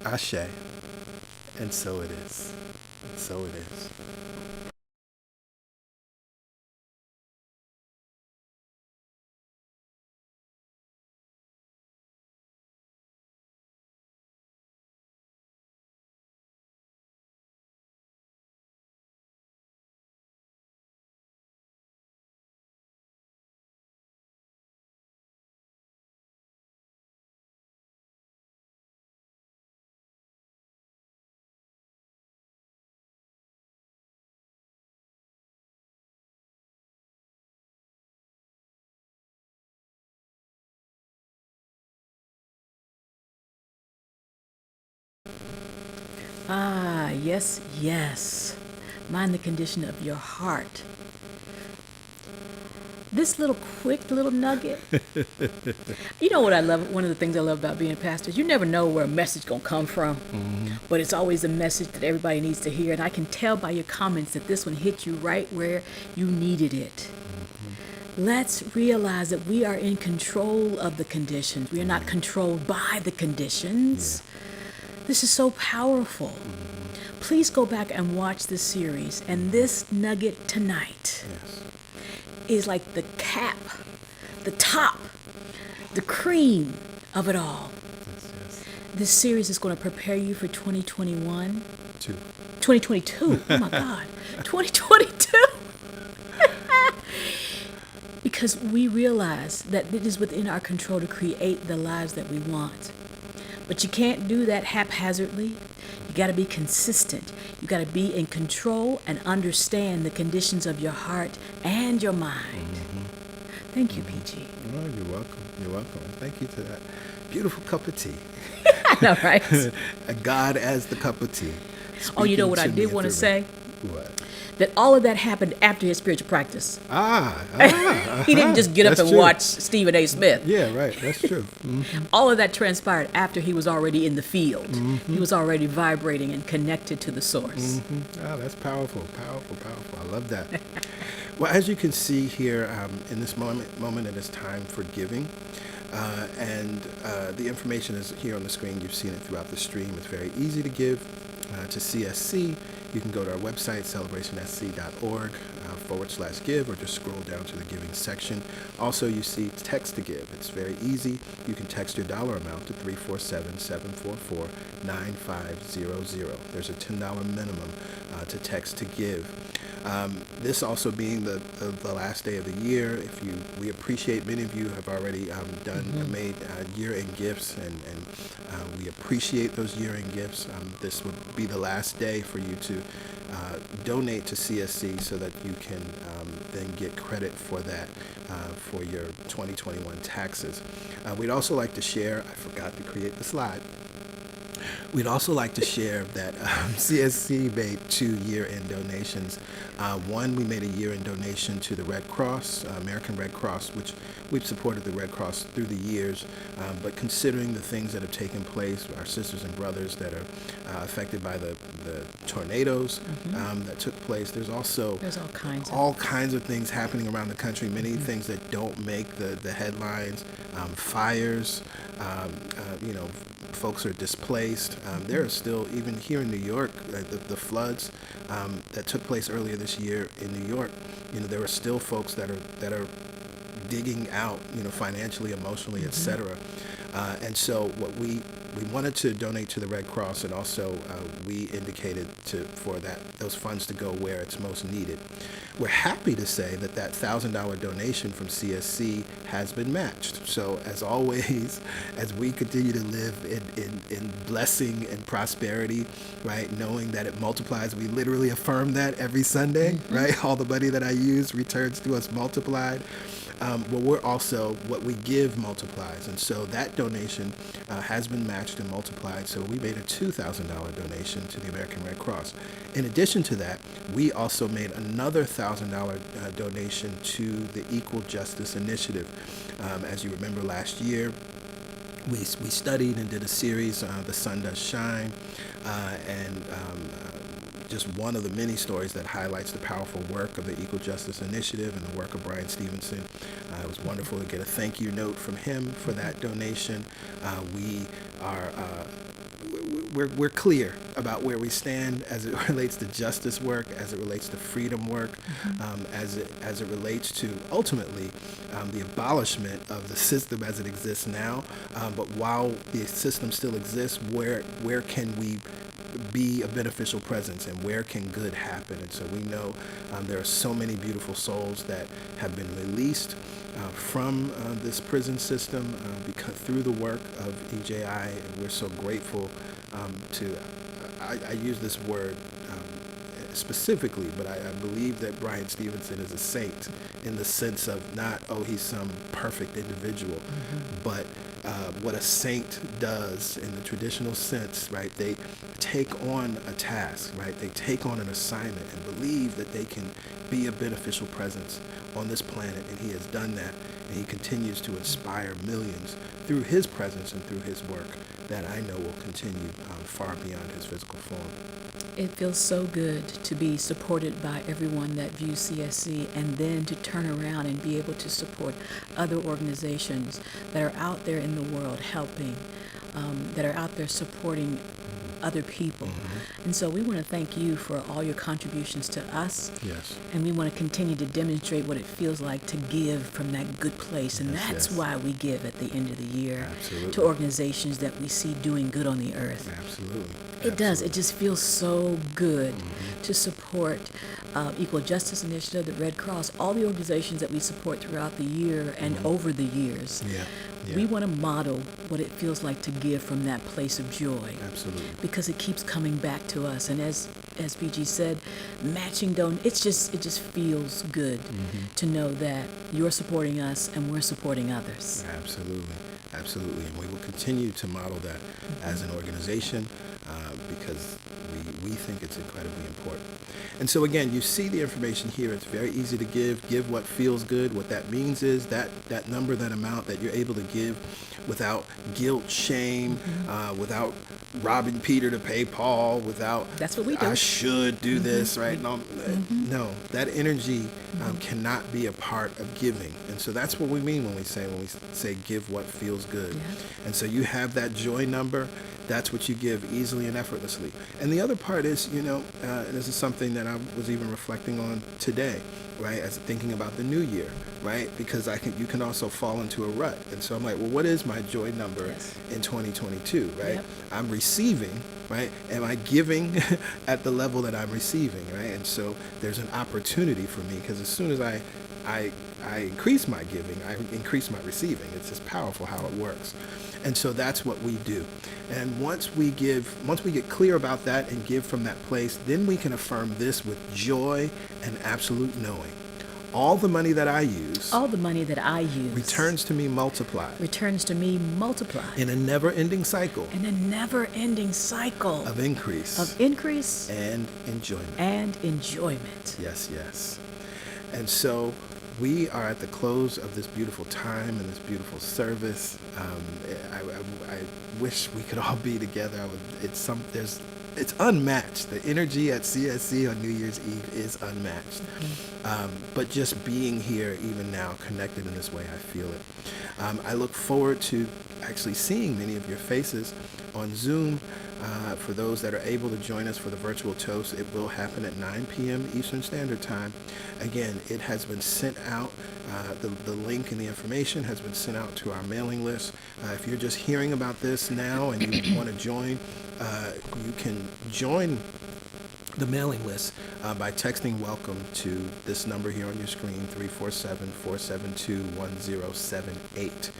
Speaker 1: ashe, and so it is. So it is.
Speaker 3: Ah, yes, yes. Mind the condition of your heart. This quick little nugget. You know what I love? One of the things I love about being a pastor is you never know where a message going to come from. Mm-hmm. But it's always a message that everybody needs to hear. And I can tell by your comments that this one hit you right where you needed it. Mm-hmm. Let's realize that we are in control of the conditions. We are not controlled by the conditions. Yeah. This is so powerful. Mm-hmm. Please go back and watch this series. And this nugget tonight is like the cap, the top, the cream of it all. Yes. This series is going to prepare you for 2021. 2022. Oh my God. 2022. Because we realize that it is within our control to create the lives that we want. But you can't do that haphazardly. You got to be consistent. You got to be in control and understand the conditions of your heart and your mind. Mm-hmm. Thank you, PG.
Speaker 1: Oh, you're welcome. You're welcome. Thank you to that beautiful cup of tea.
Speaker 3: I know, right?
Speaker 1: God as the cup of tea.
Speaker 3: Oh, you know what I did want to say?
Speaker 1: What?
Speaker 3: That all of that happened after his spiritual practice. He didn't just get up and watch Stephen A. Smith.
Speaker 1: Yeah, right. That's true. Mm-hmm.
Speaker 3: All of that transpired after he was already in the field. Mm-hmm. He was already vibrating and connected to the source.
Speaker 1: Mm-hmm. Oh, that's powerful. I love that. Well, as you can see here in this moment, it is time for giving. And the information is here on the screen. You've seen it throughout the stream. It's very easy to give to CSC. You can go to our website, celebrationsc.org/give, or just scroll down to the giving section. Also, you see text to give. It's very easy. You can text your dollar amount to 347-744-9500. There's a $10 minimum to text to give. This also being the last day of the year, we appreciate many of you have already made year-end gifts, and we appreciate those year-end gifts. This would be the last day for you to donate to CSC so that you can then get credit for that for your 2021 taxes. We'd also like to share, I forgot to create the slide. We'd also like to share that CSC made 2 year-end donations. One, we made a year-end donation to the Red Cross, American Red Cross, which we've supported the Red Cross through the years. But considering the things that have taken place, our sisters and brothers that are affected by the tornadoes that took place, there's all kinds of things happening around the country, many things that don't make the headlines, fires, folks are displaced. There are still, even here in New York, the floods that took place earlier this year in New York, there are still folks that are digging out, financially, emotionally, etc. And so what we wanted to donate to the Red Cross, and also we indicated for those funds to go where it's most needed. We're happy to say that $1,000 donation from CSC has been matched. So as always, as we continue to live in blessing and prosperity, right, knowing that it multiplies, we literally affirm that every Sunday, right? All the money that I use returns to us multiplied. But we're also, what we give multiplies. And so that donation has been matched and multiplied. So we made a $2,000 donation to the American Red Cross. In addition to that, we also made another $1,000 donation to the Equal Justice Initiative. As you remember last year, we studied and did a series, The Sun Does Shine, and just one of the many stories that highlights the powerful work of the Equal Justice Initiative and the work of Brian Stevenson. It was wonderful to get a thank you note from him for that donation. We're clear about where we stand as it relates to justice work, as it relates to freedom work, as it relates to ultimately the abolishment of the system as it exists now. But while the system still exists, where can we be a beneficial presence, and where can good happen? And so we know there are so many beautiful souls that have been released from this prison system because through the work of EJI, and we're so grateful I use this word specifically, but I believe that Brian Stevenson is a saint in the sense of not, he's some perfect individual, but what a saint does in the traditional sense, right? They take on a task, right? They take on an assignment and believe that they can be a beneficial presence on this planet, and he has done that, and he continues to inspire millions through his presence and through his work that I know will continue far beyond his physical form.
Speaker 3: It feels so good to be supported by everyone that views CSC, and then to turn around and be able to support other organizations that are out there in the world helping, that are out there supporting other people. And so we want to thank you for all your contributions to us.
Speaker 1: Yes.
Speaker 3: And we want to continue to demonstrate what it feels like to give from that good place. And that's why we give at the end of the year to organizations that we see doing good on the earth.
Speaker 1: Absolutely.
Speaker 3: It does. It just feels so good to support Equal Justice Initiative, the Red Cross, all the organizations that we support throughout the year and over the years.
Speaker 1: Yeah.
Speaker 3: We want to model what it feels like to give from that place of joy.
Speaker 1: Absolutely.
Speaker 3: Because it keeps coming back to us. And as BG said, matching it just feels good to know that you're supporting us and we're supporting others.
Speaker 1: Absolutely. Absolutely. And we will continue to model that as an organization because we think it's incredibly important. And so again, you see the information here. It's very easy to give what feels good. What that means is that number, that amount that you're able to give without guilt, shame, without robbing Peter to pay Paul, without
Speaker 3: that's what we do.
Speaker 1: I should do this, right? No, that energy cannot be a part of giving. And so that's what we mean when we say give what feels good. Yeah. And so you have that joy number. That's what you give easily and effortlessly. And the other part is, this is something that I was even reflecting on today, right? As thinking about the new year, right? Because you can also fall into a rut. And so I'm like, well, what is my joy number in 2022, right?
Speaker 3: Yep.
Speaker 1: I'm receiving, right? Am I giving at the level that I'm receiving, right? And so there's an opportunity for me, because as soon as I increase my giving, I increase my receiving. It's just powerful how it works. And so that's what we do. And once we get clear about that and give from that place, then we can affirm this with joy and absolute knowing. All the money that I use returns to me multiplied.
Speaker 3: Returns to me multiplied.
Speaker 1: In a never-ending cycle.
Speaker 3: In a never-ending cycle.
Speaker 1: Of increase.
Speaker 3: Of increase.
Speaker 1: And enjoyment.
Speaker 3: And enjoyment.
Speaker 1: Yes, yes. And so we are at the close of this beautiful time and this beautiful service. I wish we could all be together. It's unmatched. The energy at CSC on New Year's Eve is unmatched. But just being here, even now, connected in this way, I feel it. I look forward to actually seeing many of your faces on Zoom. For those that are able to join us for the virtual toast, it will happen at 9 p.m. Eastern Standard Time. Again, it has been sent out. The link and the information has been sent out to our mailing list. If you're just hearing about this now and you want to join, you can join the mailing list by texting welcome to this number here on your screen, 347-472-1078.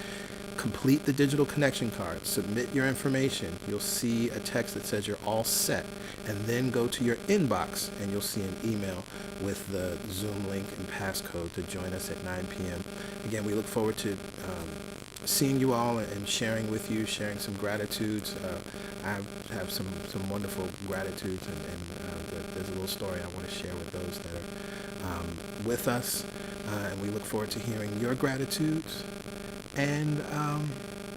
Speaker 1: Complete the digital connection card, submit your information. You'll see a text that says you're all set, and then go to your inbox and you'll see an email with the Zoom link and passcode to join us at 9 p.m. Again, we look forward to seeing you all and sharing with you, sharing some gratitudes. I have some wonderful gratitudes, and there's a little story I want to share with those that are with us, and we look forward to hearing your gratitudes. And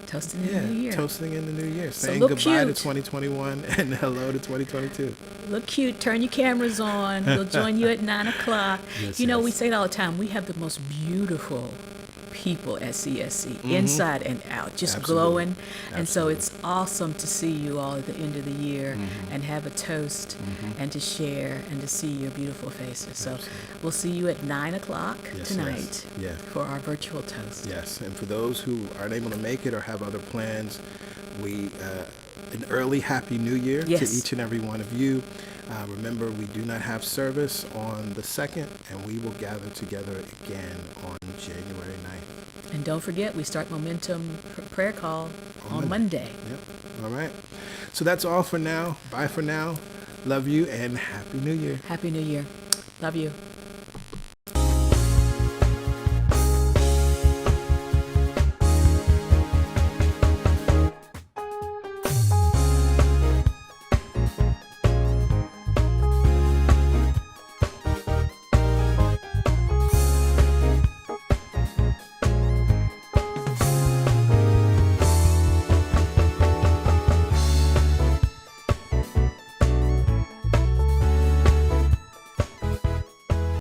Speaker 3: toasting in the new year.
Speaker 1: Toasting in the new year.
Speaker 3: So
Speaker 1: Saying
Speaker 3: look
Speaker 1: goodbye
Speaker 3: cute.
Speaker 1: to 2021 and hello to 2022.
Speaker 3: Look cute. Turn your cameras on. We'll join you at 9 o'clock.
Speaker 1: Yes,
Speaker 3: You know,
Speaker 1: yes.
Speaker 3: we say it all the time. We have the most beautiful people at CSC, inside and out, just
Speaker 1: Absolutely.
Speaker 3: glowing. And so
Speaker 1: Absolutely.
Speaker 3: it's awesome to see you all at the end of the year and have a toast and to share and to see your beautiful faces. So we'll see you at 9 o'clock
Speaker 1: Yes,
Speaker 3: tonight
Speaker 1: yes. Yeah.
Speaker 3: for our virtual toast.
Speaker 1: Yes, and for those who aren't able to make it or have other plans, we an early Happy New Year to
Speaker 3: Yes.
Speaker 1: each and every one of you. Remember, we do not have service on the 2nd, and we will gather together again on January 9th.
Speaker 3: And don't forget, we start Momentum Prayer Call on Monday.
Speaker 1: Yep. All right. So that's all for now. Bye for now. Love you, and Happy New Year.
Speaker 3: Happy New Year. Love you.